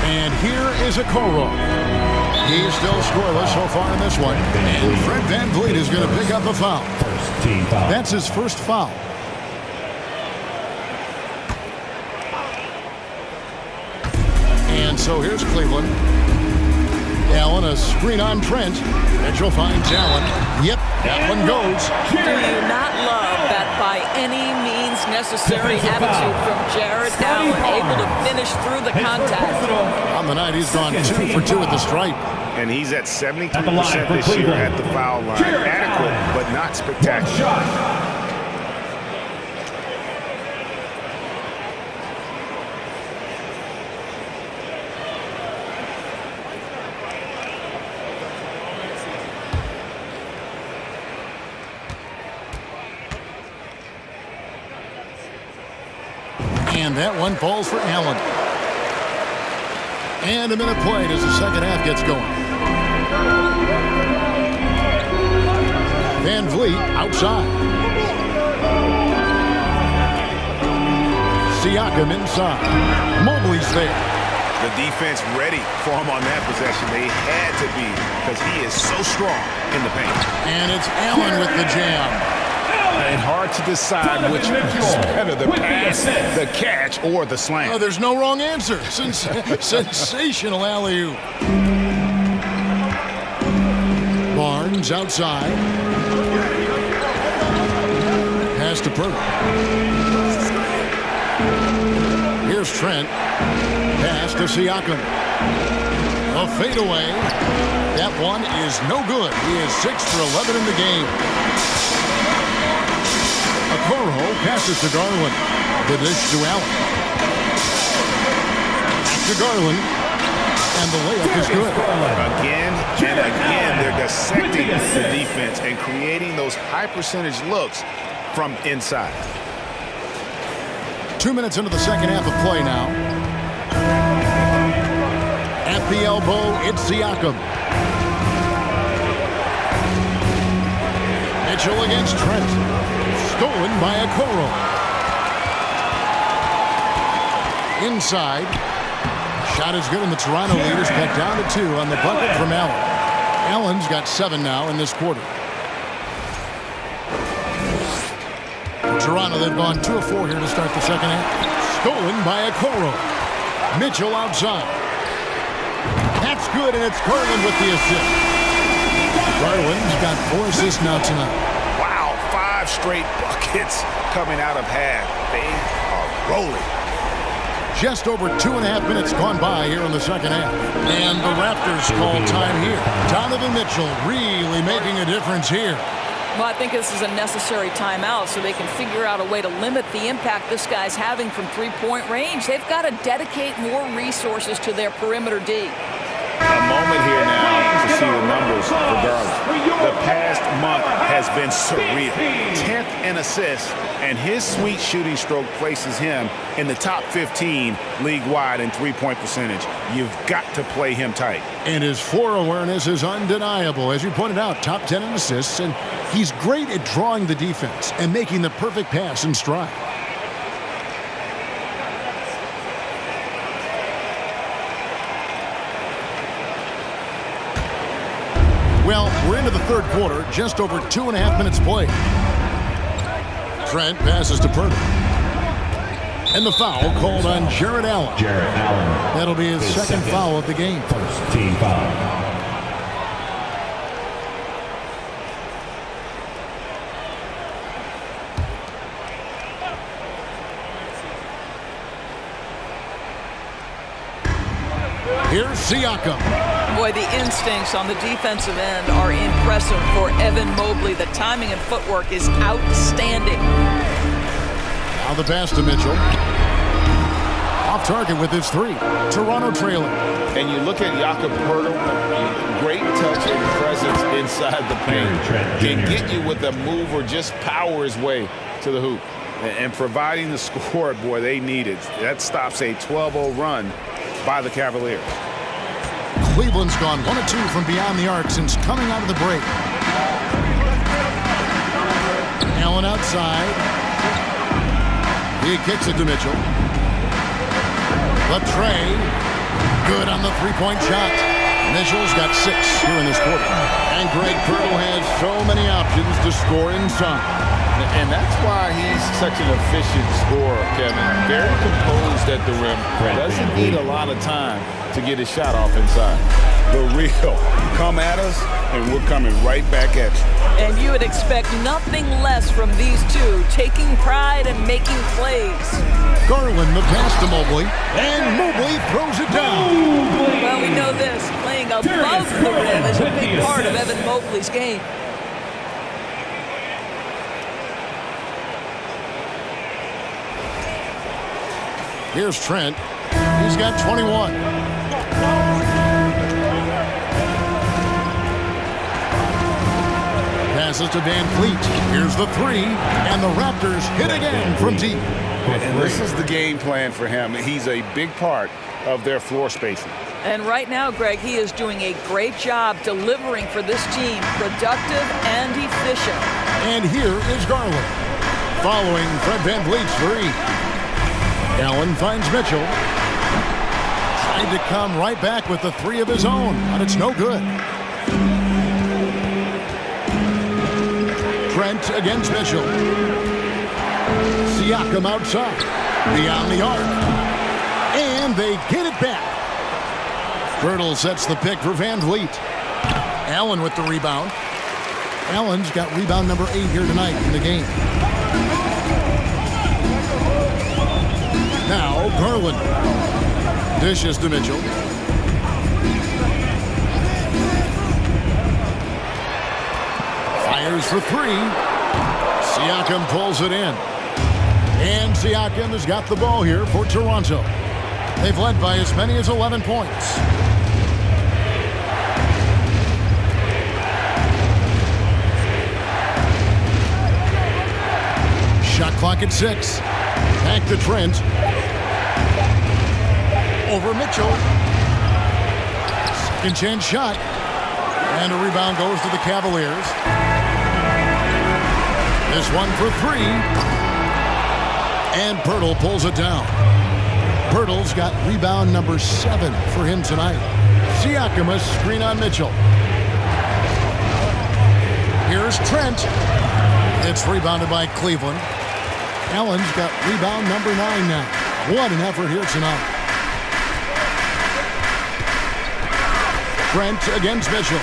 And here is a Okoro. He's still scoreless so far in this one. And Fred Van Vliet is going to pick up a foul. That's his first foul. And so here's Cleveland. Allen, a screen on Trent. Mitchell finds Allen. Yep, that one goes. Do you not love that by any means necessary attitude from Jared Allen, able to finish through the contact? On the night, he's gone 2 for 2 at the stripe. And he's at 73% this year at the foul line. Adequate, but not spectacular. And that one falls for Allen. And a minute played as the second half gets going. Van Vliet outside. Siakam inside. Mobley's there. The defense ready for him on that possession. They had to be because he is so strong in the paint. And it's Allen with the jam. And hard to decide which is better, the pass, the catch, or the slam. Oh, there's no wrong answer. Sensational alley-oop. Barnes outside. Pass to Pirtle. Here's Trent. Pass to Siakam. A fadeaway. That one is no good. He is 6 for 11 in the game. Okoro passes to Garland. The dish to Allen. Back to Garland. And the layup is good. Again and again, they're dissecting the defense and creating those high-percentage looks from inside. 2 minutes into the second half of play now. At the elbow, it's Siakam. Mitchell against Trent. Stolen by Okoro. Inside. Shot is good, and the Toronto leaders cut down to 2 on the bucket from Allen. Allen's got 7 now in this quarter. Toronto, they've gone 2 of 4 here to start the second half. Stolen by Okoro. Mitchell outside. That's good, and it's Garland with the assist. Garland's got 4 assists now tonight. Wow, 5 straight buckets coming out of half. They are rolling. Just over 2.5 minutes gone by here in the second half. And the Raptors call time here. Donovan Mitchell really making a difference here. Well, I think this is a necessary timeout so they can figure out a way to limit the impact this guy's having from three-point range. They've got to dedicate more resources to their perimeter D. A moment here now to see the numbers for Garland. The past month has been surreal. 10th in assists, and his sweet shooting stroke places him in the top 15 league-wide in three-point percentage. You've got to play him tight. And his floor awareness is undeniable. As you pointed out, top 10 in assists, and he's great at drawing the defense and making the perfect pass in stride. Well, we're into the third quarter, just over 2.5 minutes played. Trent passes to Purdy. And the foul called on Jarrett Allen. That'll be his second foul of the game. First team foul. Here's Siakam. Boy, the instincts on the defensive end are impressive for Evan Mobley. The timing and footwork is outstanding. Now the pass to Mitchell. Off target with his 3. Toronto trailing. And you look at Jakob Poeltl, great touch and presence inside the paint. Can get you with a move or just power his way to the hoop. And providing the score, boy, they needed. That stops a 12-0 run by the Cavaliers. Cleveland's gone 1 of 2 from beyond the arc since coming out of the break. Allen outside. He kicks it to Mitchell. Latrey, good on the three-point shot. Mitchell's got 6 here in this quarter. And Greg Poeltl has so many options to score inside. And that's why he's such an efficient scorer, Kevin. Very composed at the rim. Doesn't need a lot of time to get his shot off inside. The real. Come at us, and we're coming right back at you. And you would expect nothing less from these two, taking pride and making plays. Garland the pass to Mobley, and Mobley throws it down. Well, we know this. Playing above the rim is a big part of Evan Mobley's game. Here's Trent. He's got 21. Passes to Van Fleet. Here's the 3. And the Raptors hit again from deep. And this is the game plan for him. He's a big part of their floor spacing. And right now, Greg, he is doing a great job delivering for this team, productive and efficient. And here is Garland. Following Fred Van Vliet's 3. Allen finds Mitchell. Trying to come right back with the 3 of his own, but it's no good. Trent against Mitchell. Siakam outside. Beyond the arc. And they get it back. Poeltl sets the pick for Van Vliet. Allen with the rebound. Allen's got rebound number 8 here tonight in the game. Now Garland dishes to Mitchell. Fires for 3. Siakam pulls it in. And Siakam has got the ball here for Toronto. They've led by as many as 11 points. at 6. Back to Trent. Over Mitchell. Second chance shot. And a rebound goes to the Cavaliers. This one for 3. And Pirtle pulls it down. Pirtle's got rebound number 7 for him tonight. Siakam, a screen on Mitchell. Here's Trent. It's rebounded by Cleveland. Allen's got rebound number 9 now. What an effort here tonight. Trent against Mitchell.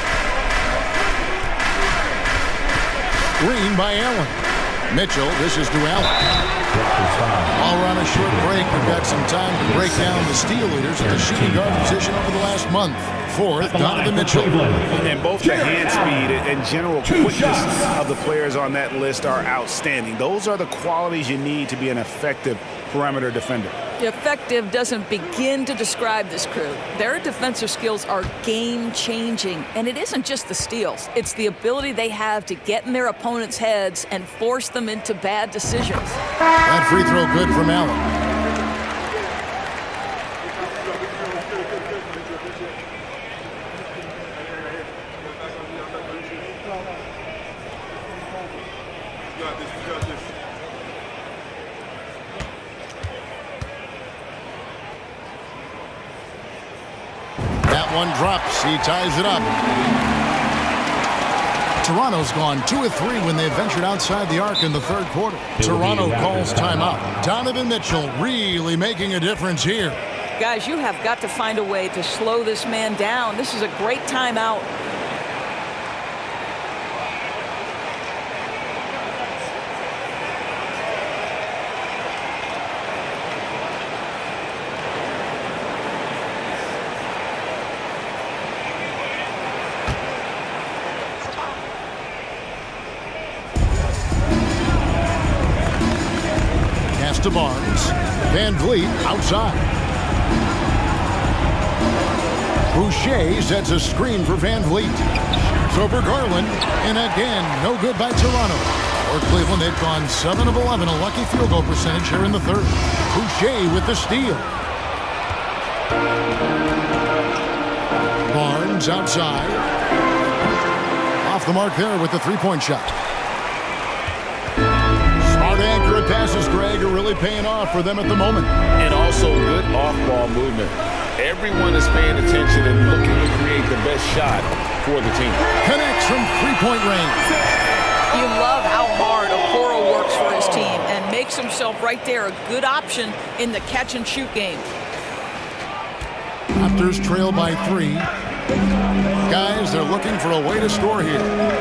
Screen by Allen. Mitchell, this is to Allen. While we're on a short break, we've got some time to break down the steal leaders at the shooting guard position over the last month. 4th, Donovan Mitchell. And both the hand speed and general quickness of the players on that list are outstanding. Those are the qualities you need to be an effective perimeter defender. Effective doesn't begin to describe this crew. Their defensive skills are game-changing, and it isn't just the steals. It's the ability they have to get in their opponents' heads and force them into bad decisions. That free throw good from Allen. One drops. He ties it up. Toronto's gone 2 of 3 when they ventured outside the arc in the 3rd quarter. Toronto calls timeout. Donovan Mitchell really making a difference here. Guys, you have got to find a way to slow this man down. This is a great timeout. To Barnes. Van Vliet outside. Boucher sets a screen for Van Vliet. Shoots over Garland. And again, no good by Toronto. For Cleveland, they've gone 7 of 11, a lucky field goal percentage here in the 3rd. Boucher with the steal. Barnes outside. Off the mark there with the 3-point shot. Accurate passes, Greg, are really paying off for them at the moment. And also good off-ball movement. Everyone is paying attention and looking to create the best shot for the team. Connects from 3-point range. You love how hard Okoro works for his team and makes himself right there a good option in the catch-and-shoot game. Raptors trail by 3. Guys, they're looking for a way to score here.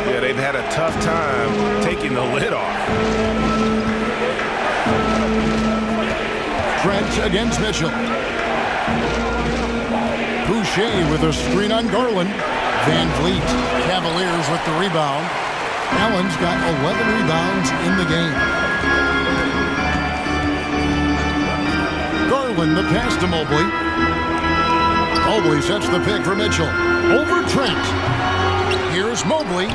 Yeah, they've had a tough time taking the lid off. Trent against Mitchell. Boucher with a screen on Garland. Van Vliet, Cavaliers with the rebound. Allen's got 11 rebounds in the game. Garland the pass to Mobley. Mobley sets the pick for Mitchell. Over Trent. Here's Mobley.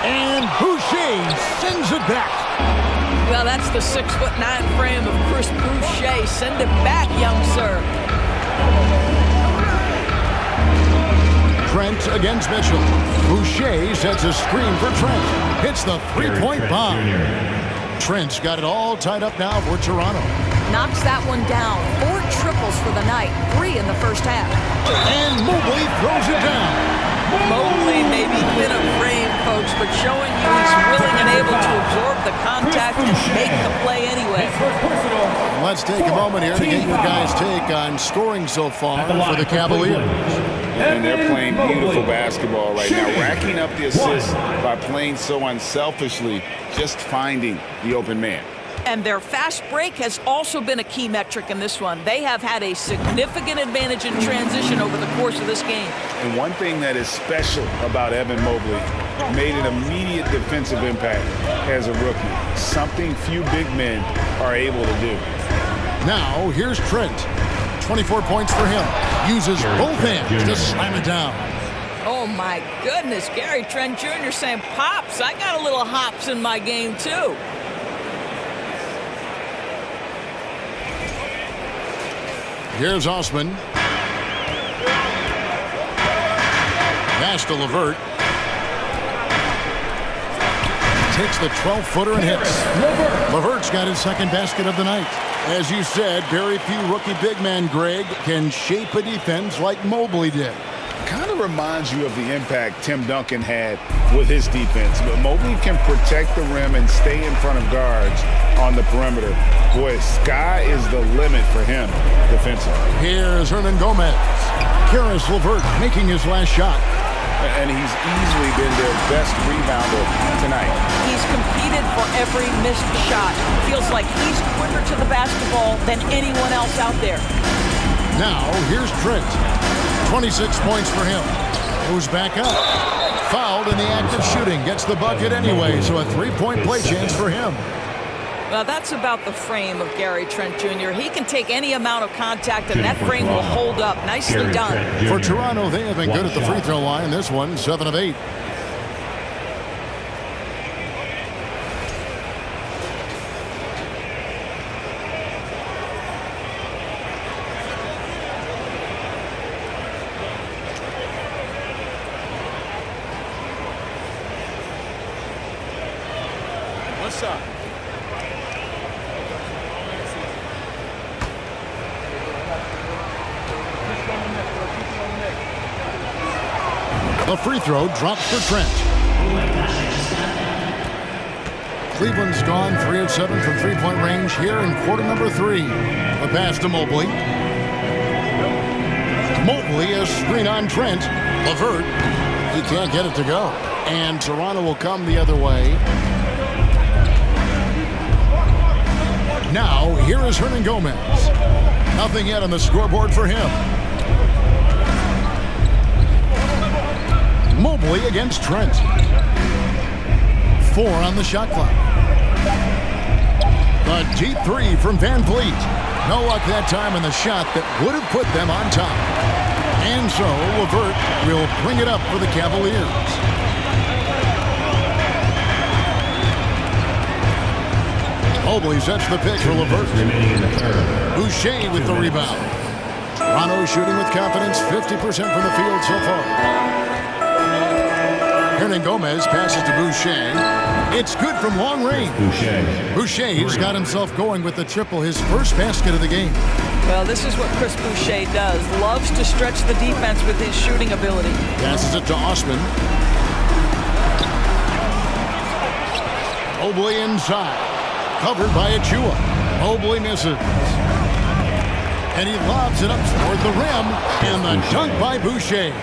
And Boucher sends it back. Well, that's the 6'9" frame of Chris Boucher. Send it back, young sir. Trent against Mitchell. Boucher sets a screen for Trent. Hits the 3-point bomb. Trent's got it all tied up now for Toronto. Knocks that one down. 4 triples for the night. 3 in the first half. And Mobley throws it down. Mobley may be thin of frame, folks, but showing you he's willing and able to absorb the contact and make the play anyway. Let's take a moment here to get your guys' take on scoring so far for the Cavaliers. And they're playing beautiful basketball right now, racking up the assists by playing so unselfishly, just finding the open man. And their fast break has also been a key metric in this one. They have had a significant advantage in transition over the course of this game. And one thing that is special about Evan Mobley, made an immediate defensive impact as a rookie. Something few big men are able to do. Now, here's Trent. 24 points for him. Uses both hands to slam it down. Oh, my goodness. Gary Trent Jr. saying, Pops, I got a little hops in my game, too. Here's Osman. Pass to LeVert. Takes the 12-footer and hits. LeVert's got his second basket of the night. As you said, very few rookie big men, Greg, can shape a defense like Mobley did. Kind of reminds you of the impact Tim Duncan had with his defense. But Mobley can protect the rim and stay in front of guards on the perimeter. Boy, sky is the limit for him defensively. Here's Hernan Gomez. Karis LeVert making his last shot. And he's easily been their best rebounder tonight. He's competed for every missed shot. Feels like he's quicker to the basketball than anyone else out there. Now, here's Trent. 26 points for him. Moves back up. Fouled in the act of shooting. Gets the bucket anyway, so a three-point play chance for him. Well, that's about the frame of Gary Trent Jr. He can take any amount of contact, and that frame will hold up. Nicely done. For Toronto, they have been good at the free throw line. This one, 7 of 8. What's up? The free throw drops for Trent. Cleveland's gone 3 of 7 from three-point range here in quarter number 3. The pass to Mobley. Mobley, a screen on Trent. LeVert, he can't get it to go. And Toronto will come the other way. Now, here is Hernan Gomez. Nothing yet on the scoreboard for him. Mobley against Trent. 4 on the shot clock. The deep 3 from Van Vliet. No luck that time in the shot that would have put them on top. And so LeVert will bring it up for the Cavaliers. Mobley sets the pick for LeVert. Boucher with the rebound. Toronto shooting with confidence, 50% from the field so far. Hernan Gomez passes to Boucher. It's good from long range. Boucher's got himself going with the triple, his first basket of the game. Well, this is what Chris Boucher does. Loves to stretch the defense with his shooting ability. Passes it to Osman. Mobley inside. Covered by Achua. Mobley misses. And he lobs it up toward the rim. And the dunk by Boucher.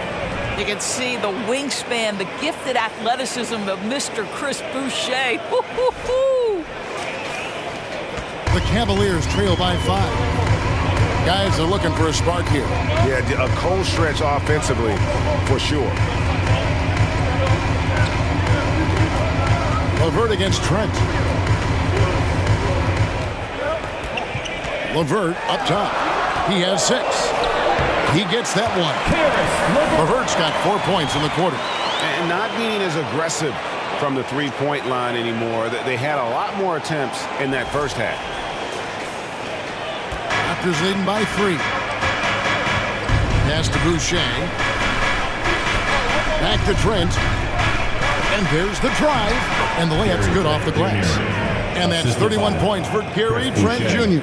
You can see the wingspan, the gifted athleticism of Mr. Chris Boucher. Woo-hoo-hoo. The Cavaliers trail by 5. Guys are looking for a spark here. Yeah, a cold stretch offensively, for sure. LeVert against Trent. LeVert up top. He has 6. He gets that one. LeVert's got 4 points in the quarter. And not being as aggressive from the three-point line anymore. They had a lot more attempts in that first half. Raptors leading by 3. Pass to Boucher. Back to Trent. And there's the drive. And the layup's good off the glass. And that's 31 points for Gary Trent Jr.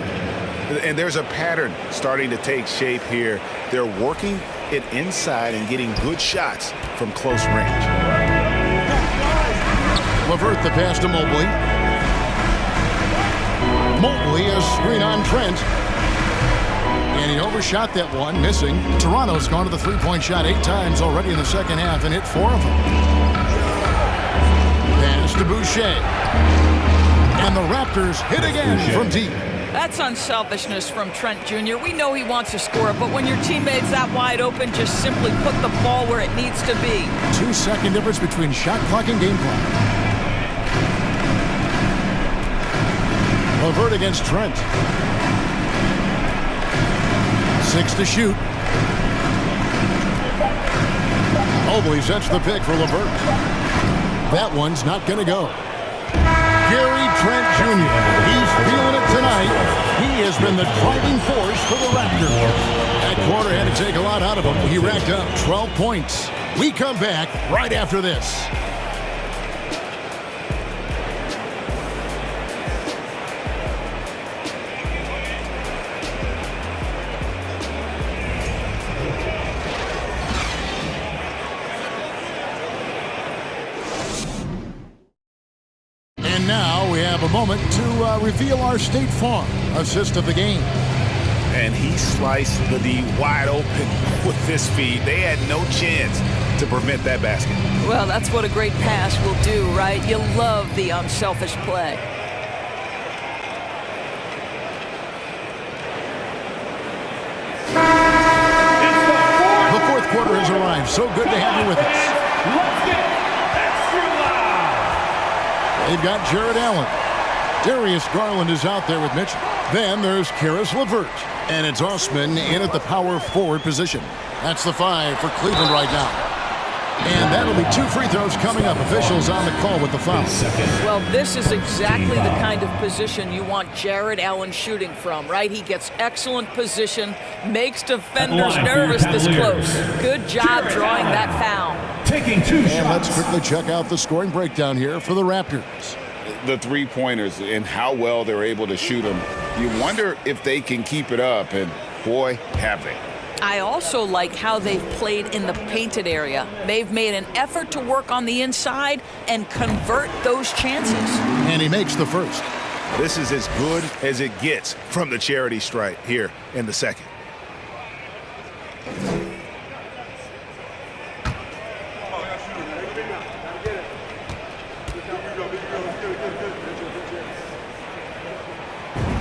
And there's a pattern starting to take shape here. They're working it inside and getting good shots from close range. LeVert the pass to Mobley. Mobley a screen on Trent. And he overshot that one, missing. Toronto's gone to the three-point shot 8 times already in the second half and hit 4 of them. Pass to Boucher. And the Raptors hit again from deep. That's unselfishness from Trent Jr. We know he wants to score, but when your teammate's that wide open, just simply put the ball where it needs to be. 2-second difference between shot clock and game clock. LeVert against Trent. 6 to shoot. Mobley sets the pick for LeVert. That one's not going to go. Gary Trent Jr. He's feeling it tonight. He has been the driving force for the Raptors. That quarter had to take a lot out of him. He racked up 12 points. We come back right after this. And now we have a moment to reveal our State Farm assist of the game. And he sliced the D wide open with this feed. They had no chance to prevent that basket. Well, that's what a great pass will do, right? You love the unselfish play. The fourth quarter has arrived. So good to have you with us. Let's get extra loud. They've got Jared Allen. Darius Garland is out there with Mitchell. Then there's Karis LeVert. And it's Osman in at the power forward position. That's the 5 for Cleveland right now. And that'll be 2 free throws coming up. Officials on the call with the foul. Well, this is exactly the kind of position you want Jared Allen shooting from, right? He gets excellent position, makes defenders nervous this close. Good job drawing that foul. Taking 2 shots. And let's quickly check out the scoring breakdown here for the Raptors. The three-pointers and how well they're able to shoot them. You wonder if they can keep it up, and boy, have they. I also like how they've played in the painted area. They've made an effort to work on the inside and convert those chances. And he makes the first. This is as good as it gets from the charity stripe here in the second.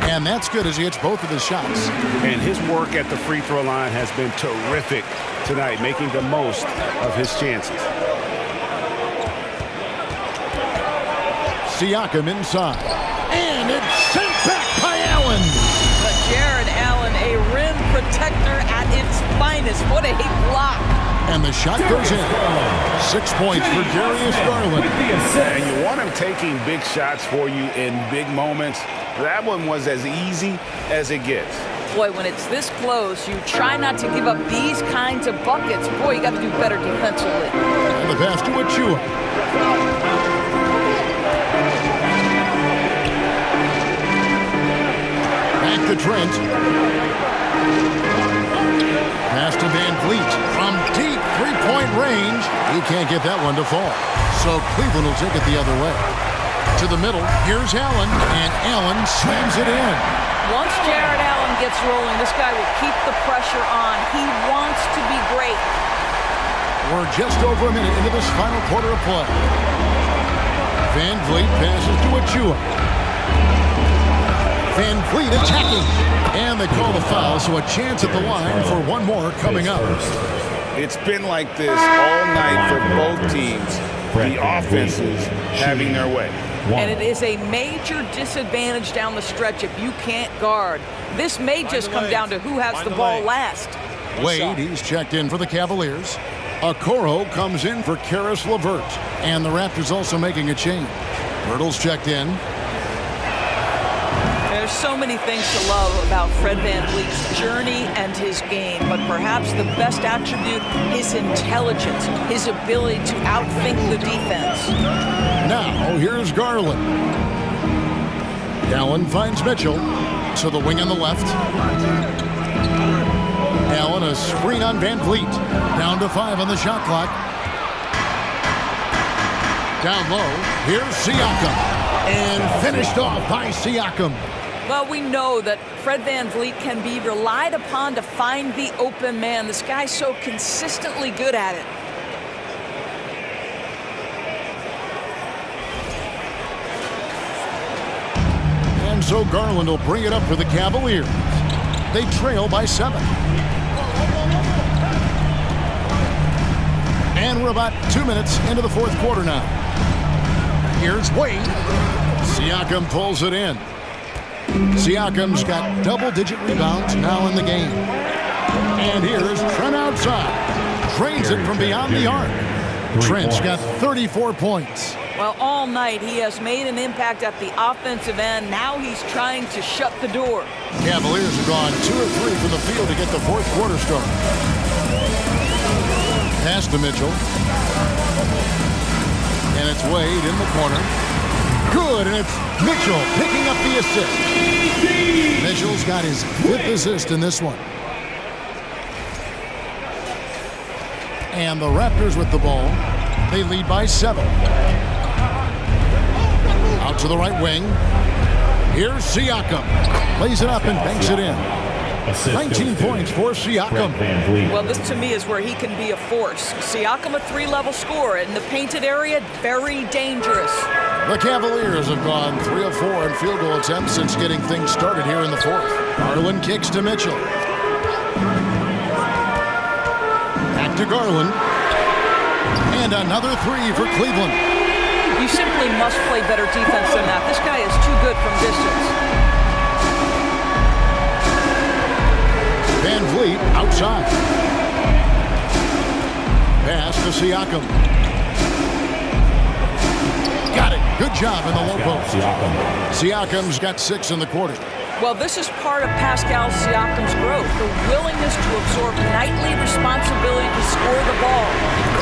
And that's good as he hits both of his shots. And his work at the free throw line has been terrific tonight, making the most of his chances. Siakam inside. And it's sent back by Allen. But Jared Allen, a rim protector at its finest. What a block. And the shot goes in. 6 points for Darius Garland. And you want him taking big shots for you in big moments. That one was as easy as it gets. Boy, when it's this close, you try not to give up these kinds of buckets. Boy, you got to do better defensively. And the pass to Achua. Back to Trent. Pass to Van Vliet from deep three-point range. He can't get that one to fall. So Cleveland will take it the other way. To the middle, here's Allen, and Allen slams it in. Once Jared Allen gets rolling, this guy will keep the pressure on. He wants to be great. We're just over a minute into this final quarter of play. Van Vliet passes to Achua. Van Vliet attacking. And they call the foul, so a chance at the line for one more coming up. It's been like this all night for both teams. The offenses having their way. And it is a major disadvantage down the stretch if you can't guard. This may just come down to who has the ball last. Wade, he's checked in for the Cavaliers. Okoro comes in for Karis LeVert. And the Raptors also making a change. Hurdle's checked in. There's so many things to love about Fred VanVleet's journey and his game, but perhaps the best attribute, his intelligence, his ability to outthink the defense. Now, here's Garland. Allen finds Mitchell to the wing on the left. Allen, a screen on Van Vliet. Down to 5 on the shot clock. Down low, here's Siakam. And finished off by Siakam. Well, we know that Fred VanVleet can be relied upon to find the open man. This guy's so consistently good at it. And so Garland will bring it up for the Cavaliers. They trail by 7. And we're about 2 minutes into the fourth quarter now. Here's Wade. Siakam pulls it in. Siakam's got double-digit rebounds now in the game. And here's Trent outside. Drains it from beyond the arc. Trent's got 34 points. Well, all night he has made an impact at the offensive end. Now he's trying to shut the door. Cavaliers have gone 2 of 3 from the field to get the fourth quarter started. Pass to Mitchell. And it's Wade in the corner. Good, and it's Mitchell picking up the assist. Mitchell's got his 5th assist in this one. And the Raptors with the ball. They lead by 7. Out to the right wing. Here's Siakam. Lays it up and banks it in. 19 points for Siakam. Well, this to me is where he can be a force. Siakam, a 3-level scorer in the painted area, very dangerous. The Cavaliers have gone 3 of 4 in field goal attempts since getting things started here in the fourth. Garland kicks to Mitchell. Back to Garland. And another 3 for Cleveland. You simply must play better defense than that. This guy is too good from distance. Van Vliet outside. Pass to Siakam. Got it. Good job in the low post. Siakam's got 6 in the quarter. Well, this is part of Pascal Siakam's growth, the willingness to absorb nightly responsibility to score the ball.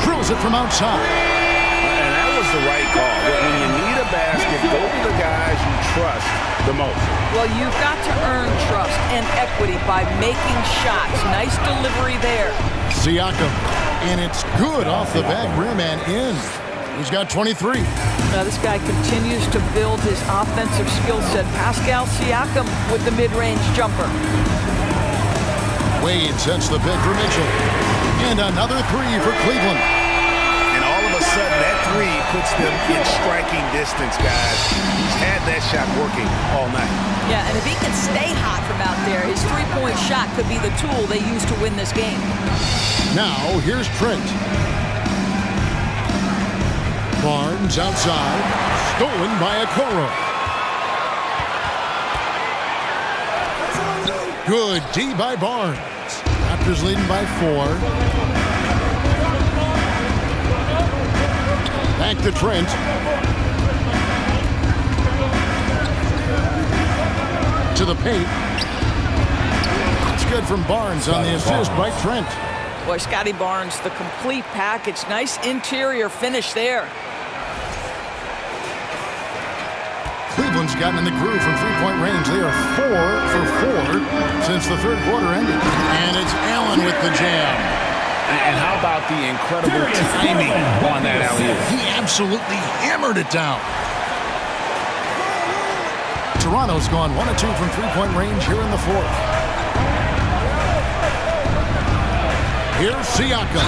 Drills it from outside. And that was the right call. When you need a basket, go to the guys you trust the most. Well, you've got to earn trust and equity by making shots. Nice delivery there. Siakam. And it's good off the back rim and in. He's got 23. Now this guy continues to build his offensive skill set. Pascal Siakam with the mid-range jumper. Wade sets the pick for Mitchell. And another 3 for Cleveland. And all of a sudden, that 3 puts them in striking distance, guys. He's had that shot working all night. Yeah, and if he can stay hot from out there, his three-point shot could be the tool they use to win this game. Now, here's Trent. Barnes outside, stolen by Okoro. Good D by Barnes. Raptors leading by 4. Back to Trent. To the paint. It's good from Barnes on the assist by Trent. Boy, Scotty Barnes, the complete package. Nice interior finish there. Cleveland's gotten in the groove from three-point range. They are 4 for 4 since the third quarter ended. And it's Allen with the jam. And how about the incredible timing on that alley-oop? He absolutely hammered it down. Toronto's gone 1 of 2 from three-point range here in the fourth. Here's Siakam.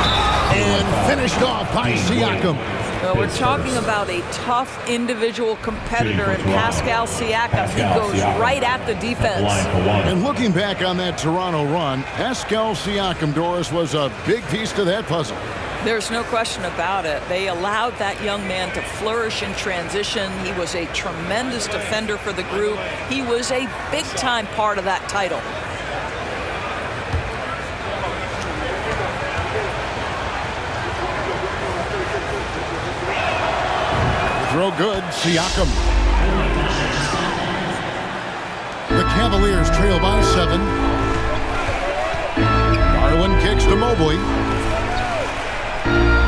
And finished off by Siakam. Well, we're talking about a tough individual competitor in Pascal Siakam. He goes right at the defense. And looking back on that Toronto run, Pascal Siakam, Doris, was a big piece to that puzzle. There's no question about it. They allowed that young man to flourish in transition. He was a tremendous defender for the group. He was a big-time part of that title. Throw good, Siakam. The Cavaliers trail by 7. Garland kicks to Mobley.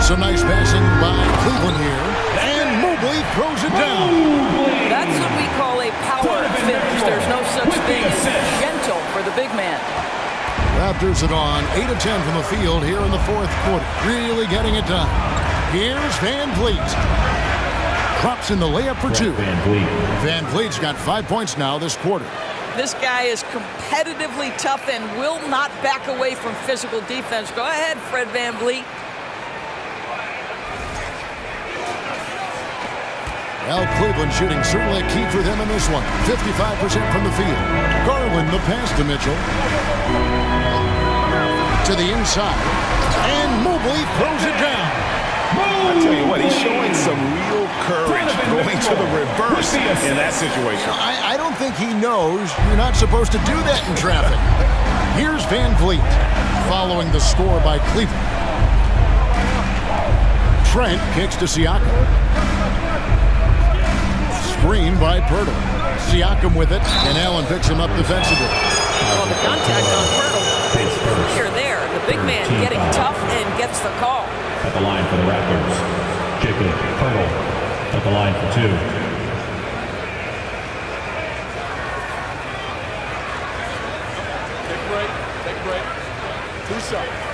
Some nice passing by Cleveland here. And Mobley throws it down. That's what we call a power finish. There's no such thing as gentle for the big man. Raptors are on 8 of 10 from the field here in the fourth quarter. Really getting it done. Here's Van Vliet. Drops in the layup for 2. Van Vliet's got 5 points now this quarter. This guy is competitively tough and will not back away from physical defense. Go ahead, Fred Van Vliet. Well, Cleveland shooting certainly a key for them in this one. 55% from the field. Garland the pass to Mitchell. To the inside. And Mobley throws it down. I tell you what, he's showing some real courage going to the reverse in that situation. I don't think he knows you're not supposed to do that in traffic. Here's Van Vliet following the score by Cleveland. Trent kicks to Siakam. screen by Pirtle. Siakam with it, and Allen picks him up defensively. Well, the contact on Pirtle, here there. The big man getting tough and gets the call. At the line for the Raptors, Jacob Pirtle at the line for 2. Take a break. 2 shots.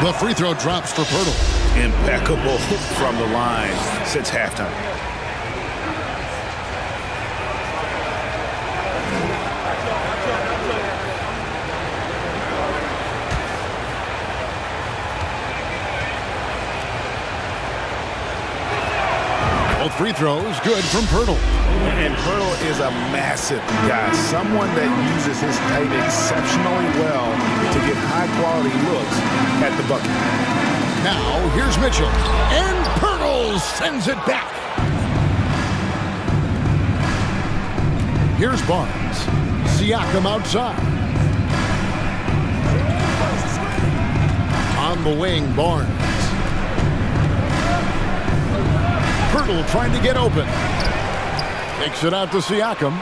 The free throw drops for Pirtle. Impeccable from the line since halftime. Both free throws good from Pirtle. And Pirtle is a massive guy, someone that uses his height exceptionally well to get high-quality looks at the bucket. Now, here's Mitchell, and Pirtle sends it back. Here's Barnes. Siakam outside. On the wing, Barnes. Pirtle trying to get open. Takes it out to Siakam.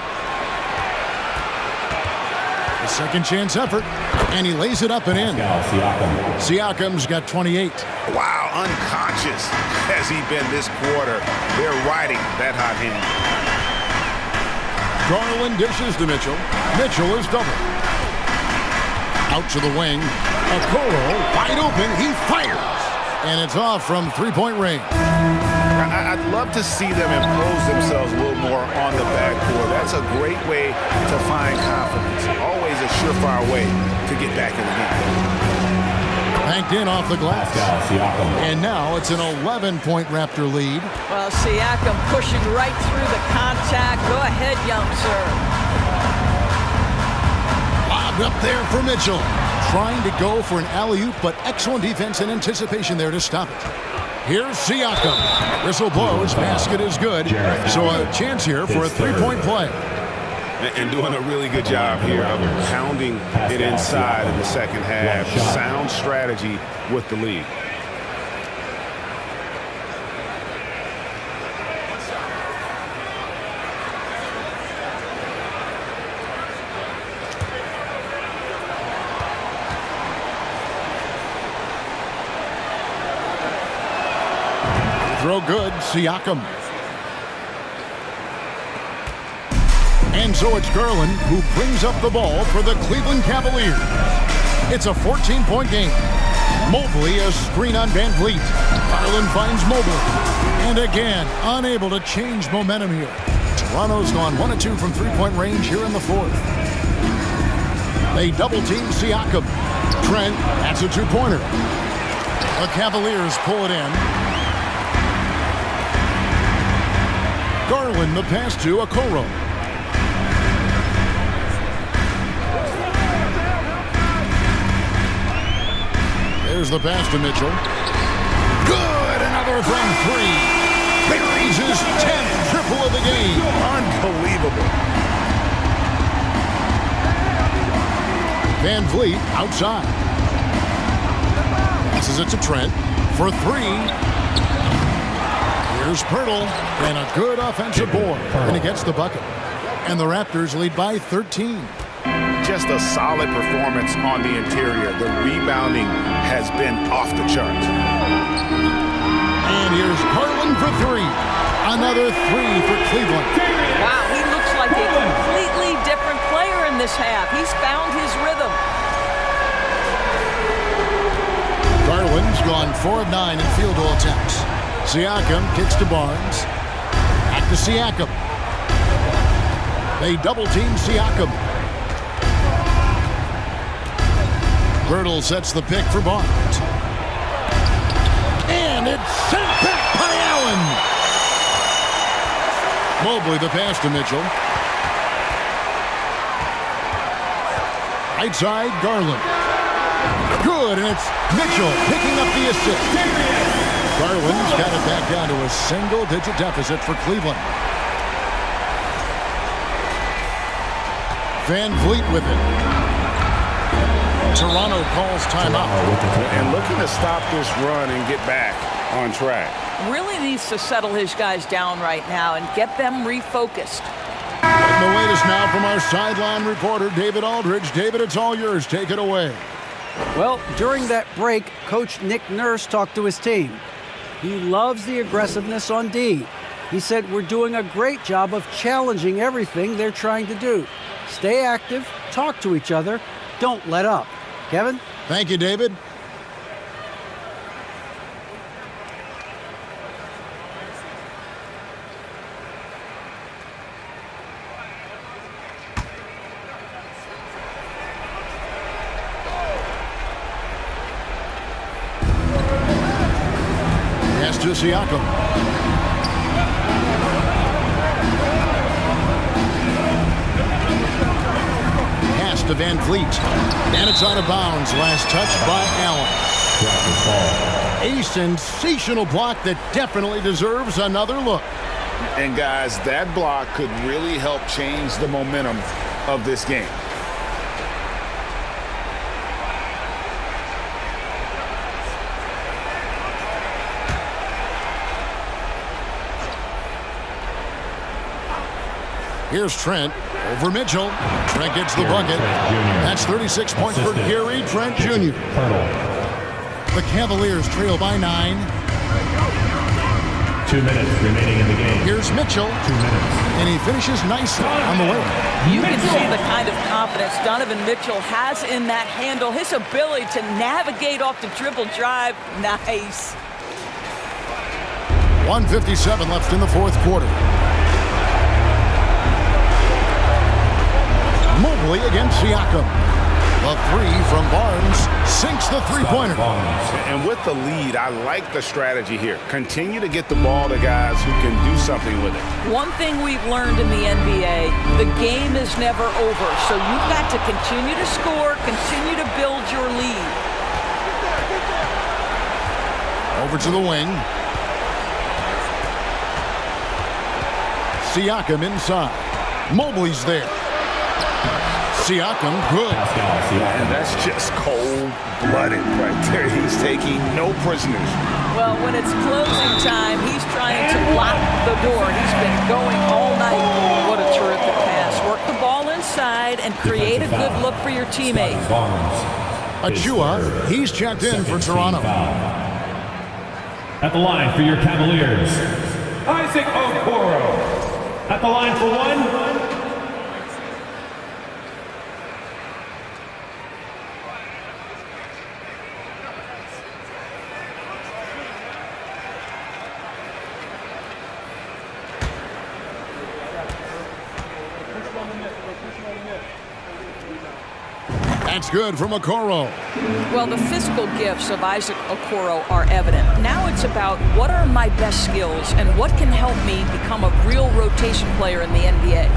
A second chance effort, and he lays it up and in. Siakam's got 28. Wow, unconscious has he been this quarter. They're riding that hot hand. Garland dishes to Mitchell. Mitchell is double. Out to the wing. Okoro wide open. He fires. And it's off from three-point range. I'd love to see them impose themselves a little more on the backcourt. That's a great way to find confidence. Always a surefire way to get back in the game. Banked in off the glass. And now it's an 11-point Raptor lead. Well, Siakam pushing right through the contact. Go ahead, young sir. Lobbed up there for Mitchell. Trying to go for an alley-oop, but excellent defense and anticipation there to stop it. Here's Siakam. Whistle blows. Basket is good. So a chance here for a three-point play. And doing a really good job here of pounding it inside in the second half. Sound strategy with the lead. Throw good, Siakam. And so it's Garland who brings up the ball for the Cleveland Cavaliers. It's a 14-point game. Mobley a screen on Van Vliet. Garland finds Mobley. And again, unable to change momentum here. Toronto's gone 1 of 2 from three-point range here in the fourth. They double-team Siakam. Trent, that's a two-pointer. The Cavaliers pull it in. Garland the pass to Okoro. There's the pass to Mitchell. Good! Another from three. Buries his 10th triple of the game. Unbelievable. Van Vliet outside. Passes it to Trent for three. Here's Pirtle, and a good offensive board, and he gets the bucket. And the Raptors lead by 13. Just a solid performance on the interior. The rebounding has been off the charts. And here's Garland for three. Another three for Cleveland. Wow, he looks like a completely different player in this half. He's found his rhythm. Garland's gone 4 of 9 in field goal attempts. Siakam kicks to Barnes. Back to Siakam. They double-team Siakam. Birtle sets the pick for Barnes. And it's sent back by Allen. Mobley the pass to Mitchell. Right side, Garland. Good, and it's Mitchell picking up the assist. Garland's got it back down to a single-digit deficit for Cleveland. Van Vliet with it. Toronto calls timeout. And looking to stop this run and get back on track. Really needs to settle his guys down right now and get them refocused. And the latest now from our sideline reporter, David Aldridge. David, it's all yours. Take it away. Well, during that break, Coach Nick Nurse talked to his team. He loves the aggressiveness on D. He said, we're doing a great job of challenging everything they're trying to do. Stay active, talk to each other, don't let up. Kevin? Thank you, David. Pass to Siakam. To Van Fleet, and it's out of bounds. Last touch by Allen. A sensational block that definitely deserves another look. And guys, that block could really help change the momentum of this game. Here's Trent over Mitchell. Trent gets the bucket. That's 36 points for Gary Trent Jr. The Cavaliers trail by 9. 2 minutes remaining in the game. Here's Mitchell. 2 minutes. And he finishes nicely on the way. You can see the kind of confidence Donovan Mitchell has in that handle. His ability to navigate off the dribble drive. Nice. 1:57 left in the fourth quarter. Mobley against Siakam. The three from Barnes sinks the three-pointer. And with the lead, I like the strategy here. Continue to get the ball to guys who can do something with it. One thing we've learned in the NBA, the game is never over. So you've got to continue to score, continue to build your lead. Over to the wing. Siakam inside. Mobley's there. Siakam, good. And that's just cold-blooded right there. He's taking no prisoners. Well, when it's closing time, he's trying to block the door. He's been going all night. What a terrific pass. Work the ball inside and create a good look for your teammate. Achua, he's checked in for Toronto. At the line for your Cavaliers, Isaac Okoro. At the line for one. That's good from Okoro. Well, the physical gifts of Isaac Okoro are evident. Now it's about what are my best skills and what can help me become a real rotation player in the NBA.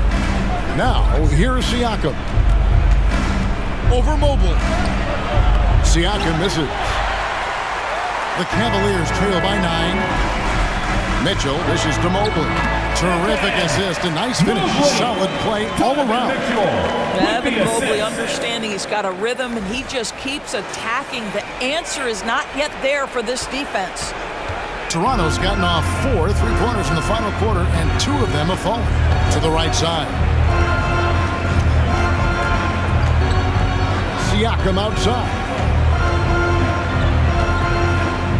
Now, here's Siakam. Over Mobley. Siakam misses. The Cavaliers trail by 9. Mitchell dishes to Mobley. Terrific assist, a nice finish, solid play all around. Evan Mobley understanding he's got a rhythm and he just keeps attacking. The answer is not yet there for this defense. Toronto's gotten off 4 3-pointers in the final quarter and 2 of them have fallen to the right side. Siakam outside.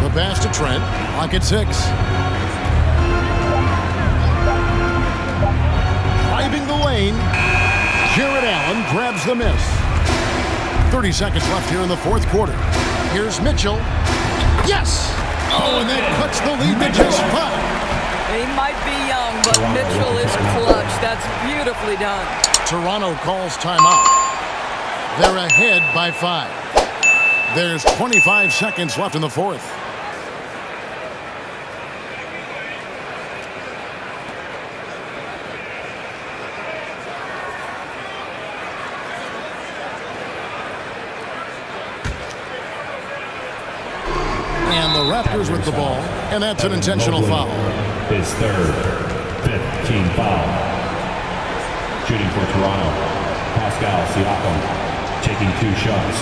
The pass to Trent, clock at 6. Driving the lane, Jared Allen grabs the miss. 30 seconds left here in the fourth quarter. Here's Mitchell. Yes! Oh, and that cuts the lead to just 5. He might be young, but Mitchell is clutch. That's beautifully done. Toronto calls timeout. They're ahead by 5. There's 25 seconds left in the fourth. And the Raptors with the ball, and that's an intentional foul. His third, 5th team foul. Shooting for Toronto, Pascal Siakam, taking 2 shots.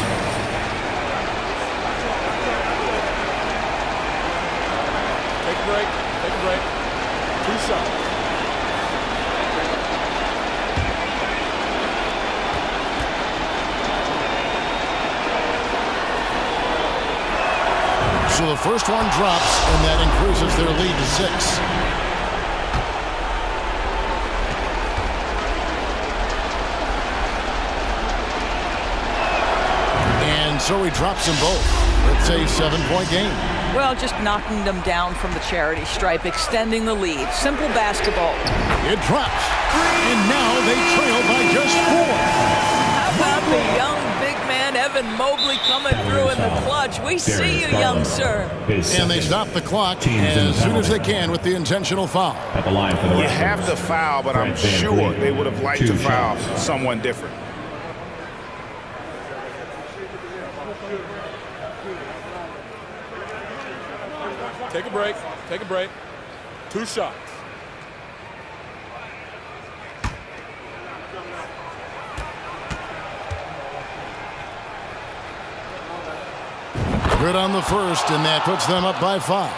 So the first one drops, and that increases their lead to 6. And so he drops them both. It's a 7-point game. Well, just knocking them down from the charity stripe, extending the lead. Simple basketball. It drops, and now they trail by just 4. How about the young big man, Evan Mobley, coming through in the clutch? We see you, young sir. And they stop the clock as soon as they can with the intentional foul. At the line for the You have to foul, but I'm sure they would have liked to foul someone different. Take a break. Take a break. 2 shots. Good on the first, and that puts them up by 5.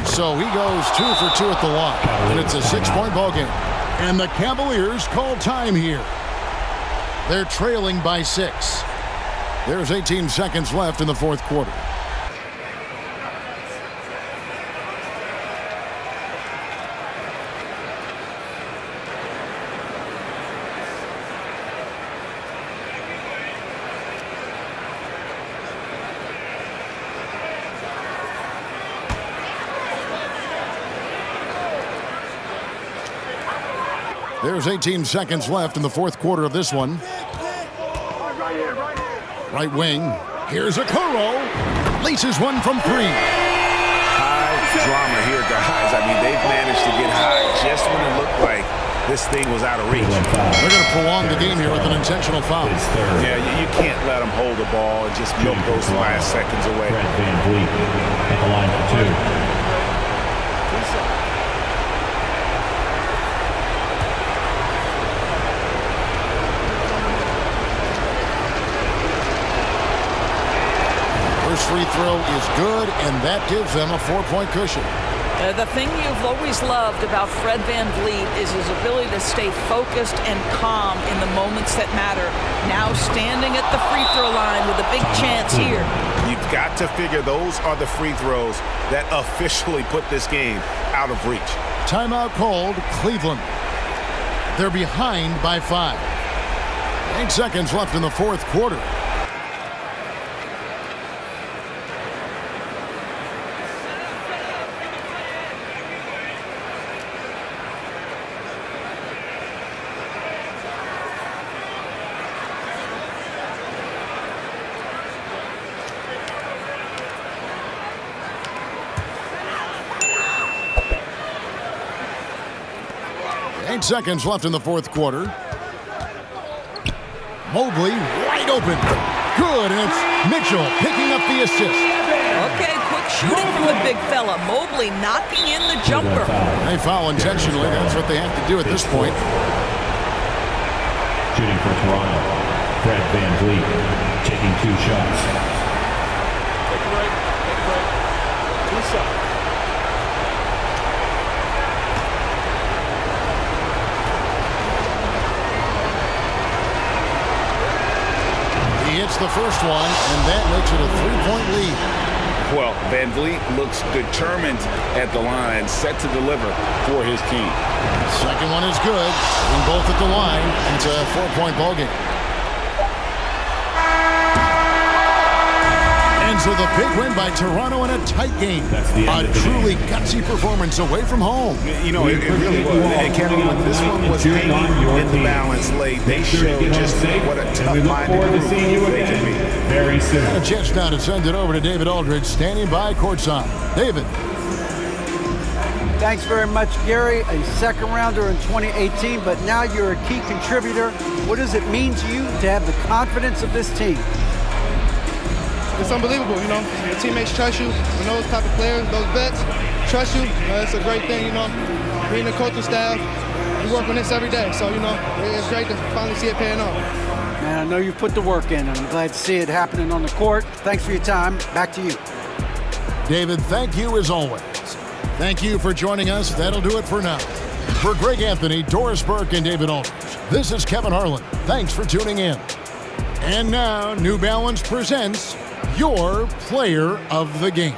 So he goes 2 for 2 at the line, and it's a 6-point ball game. And the Cavaliers call time here. They're trailing by 6. There's 18 seconds left in the fourth quarter. There's 18 seconds left in the fourth quarter of this one. Right wing. Here's Okoro. Laces one from 3. High drama here, guys. I mean, they've managed to get high just when it looked like this thing was out of reach. They're going to prolong the game here with an intentional foul. Yeah, you can't let them hold the ball and just milk those last seconds away. Van Vliet at the line for 2. First free throw is good, and that gives them a 4-point cushion. The thing you've always loved about Fred Van Vliet is his ability to stay focused and calm in the moments that matter. Now standing at the free throw line with a big chance here. You've got to figure those are the free throws that officially put this game out of reach. Timeout called, Cleveland. They're behind by 5. 8 seconds left in the fourth quarter. Seconds left in the fourth quarter. Mobley wide open. Good, and it's Mitchell picking up the assist. Okay, quick shooting from the big fella. Mobley knocking in the jumper. They foul intentionally. That's what they have to do at this point. Shooting for Toronto, Fred Van Vliet taking 2 shots. Take a break. Take a break. 2 shots. He hits the first one, and that makes it a 3-point lead. Well, Van Vliet looks determined at the line, set to deliver for his team. Second one is good. And both at the line, and it's a 4-point ball game. And so the big win by Toronto in a tight game. A truly gutsy performance away from home. You know, it really was. And Kevin, when this one was hanging in the balance late, they showed just what a tough-minded group they can be. Very soon. And a chance now to send it over to David Aldridge, standing by courtside. David. Thanks very much, Gary. A second rounder in 2018, but now you're a key contributor. What does it mean to you to have the confidence of this team? It's unbelievable, you know. Your teammates trust you. You know, those type of players, those vets, trust you. It's a great thing, you know. Being the coaching staff, we work on this every day. So, you know, it's great to finally see it paying off. Man, I know you put the work in, and I'm glad to see it happening on the court. Thanks for your time. Back to you. David, thank you as always. Thank you for joining us. That'll do it for now. For Greg Anthony, Doris Burke, and David Aldridge, this is Kevin Harlan. Thanks for tuning in. And now, New Balance presents your Player of the Game.